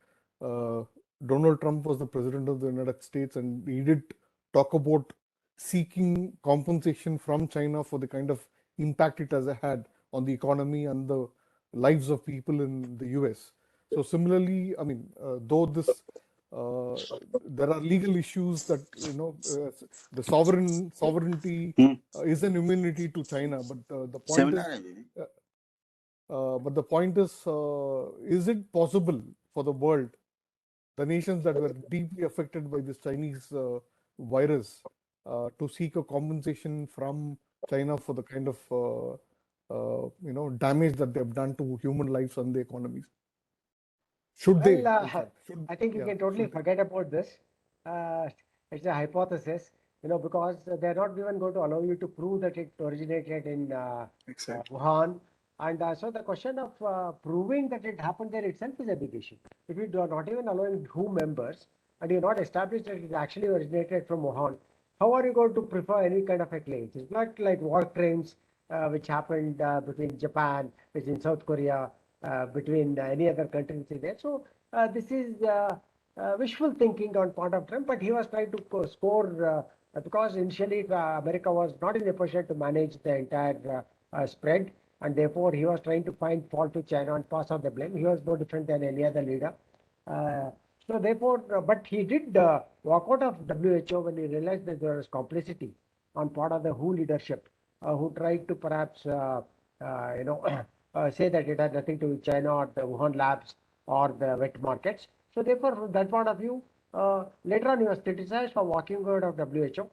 Donald Trump was the president of the United States, and he did talk about seeking compensation from China for the kind of impact it has had on the economy and the lives of people in the US. So similarly, I mean, though this there are legal issues that the sovereignty is an immunity to China, but the point is it possible for the world, the nations that were deeply affected by this Chinese virus, to seek a compensation from China for the kind of damage that they've done to human lives and the economies? Should they? Well, in fact? I think you can totally forget about this. It's a hypothesis, because they're not even going to allow you to prove that it originated in Exactly. Wuhan. And so the question of proving that it happened there itself is a big issue. If you are not even allowing WHO members and you're not established that it actually originated from Wuhan, how are you going to prefer any kind of a claim? It's not like war crimes which happened between Japan, between South Korea, between any other countries there. So this is wishful thinking on part of Trump, but he was trying to score because initially America was not in a position to manage the entire spread, and therefore he was trying to find fault to China and pass on the blame. He was no different than any other leader. So therefore, but he did walk out of WHO when he realized that there was complicity on part of the WHO leadership, who tried to perhaps say that it had nothing to do with China or the Wuhan labs or the wet markets. So therefore, from that point of view, later on he was criticized for walking out of WHO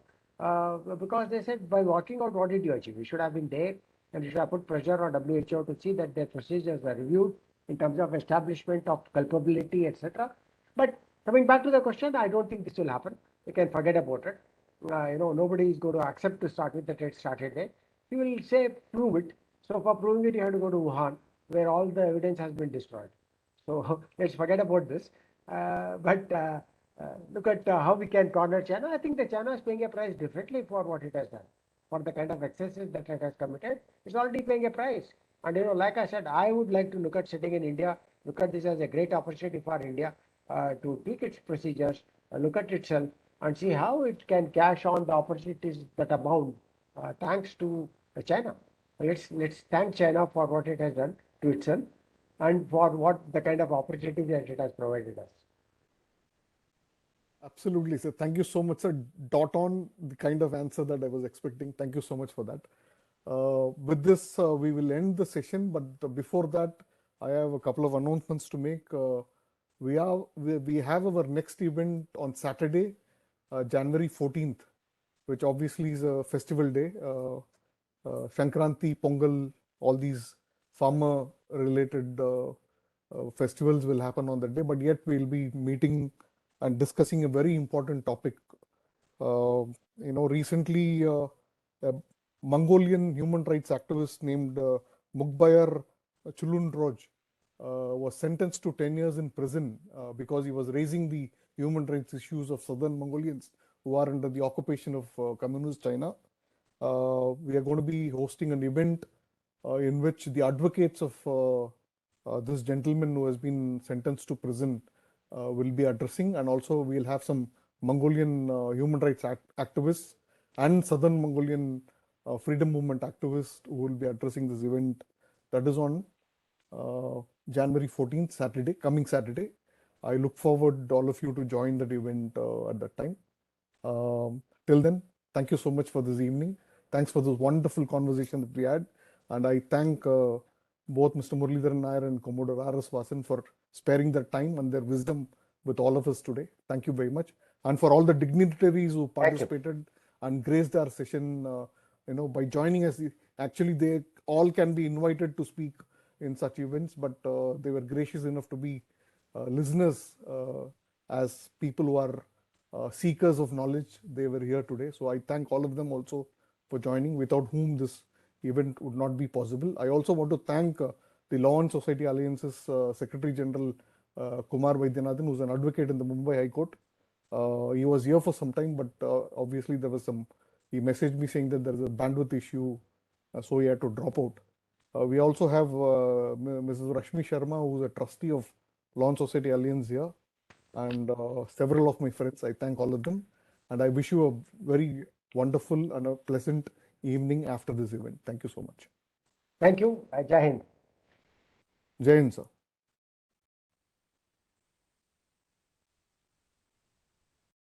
because they said by walking out, what did you achieve? You should have been there and you should have put pressure on WHO to see that their procedures were reviewed in terms of establishment of culpability, etc. But coming back to the question, I don't think this will happen. You can forget about it. Nobody is going to accept to start with that it started there. He will say, prove it. So for proving it, you have to go to Wuhan, where all the evidence has been destroyed. So let's forget about this. But look at how we can corner China. I think that China is paying a price differently for what it has done, for the kind of excesses that it has committed. It's already paying a price. And like I said, I would like to look at sitting in India, look at this as a great opportunity for India to tweak its procedures, look at itself, and see how it can cash on the opportunities that abound thanks to China. Let's thank China for what it has done to itself. and for what the kind of opportunities that it has provided us. Absolutely, sir. Thank you so much, sir. Dot on the kind of answer that I was expecting. Thank you so much for that. With this, we will end the session. But before that, I have a couple of announcements to make. We have our next event on Saturday, January 14th, which obviously is a festival day. Shankranti, Pongal, all these farmer-related festivals will happen on that day. But yet we'll be meeting and discussing a very important topic. Recently, a Mongolian human rights activist named Mukbayar Chulunroj was sentenced to 10 years in prison because he was raising the human rights issues of southern Mongolians who are under the occupation of communist China. We are going to be hosting an event in which the advocates of this gentleman who has been sentenced to prison will be addressing, and also we'll have some Mongolian human rights activists and southern Mongolian freedom movement activists who will be addressing this event. That is on January 14th, Saturday, coming Saturday. I look forward all of you to join that event at that time. Till then, thank you so much for this evening. Thanks for this wonderful conversation that we had. And I thank both Mr. Muralidharan Nair and Commodore R.S. Vasan for sparing their time and their wisdom with all of us today. Thank you very much. And for all the dignitaries who participated and graced our session, by joining us. Actually, they all can be invited to speak in such events, but they were gracious enough to be listeners as people who are seekers of knowledge. They were here today. So I thank all of them also for joining, without whom this event would not be possible. I also want to thank the Law and Society Alliance's Secretary General Kumar Vaidyanathan, who's an advocate in the Mumbai High Court. He was here for some time, but obviously there was he messaged me saying that there is a bandwidth issue, so he had to drop out. We also have Mrs. Rashmi Sharma, who is a trustee of Law and Society Alliance here, and several of my friends. I thank all of them, and I wish you a very wonderful and a pleasant evening after this event. Thank you so much. Thank you. Jai Hind. Jai Hind, sir.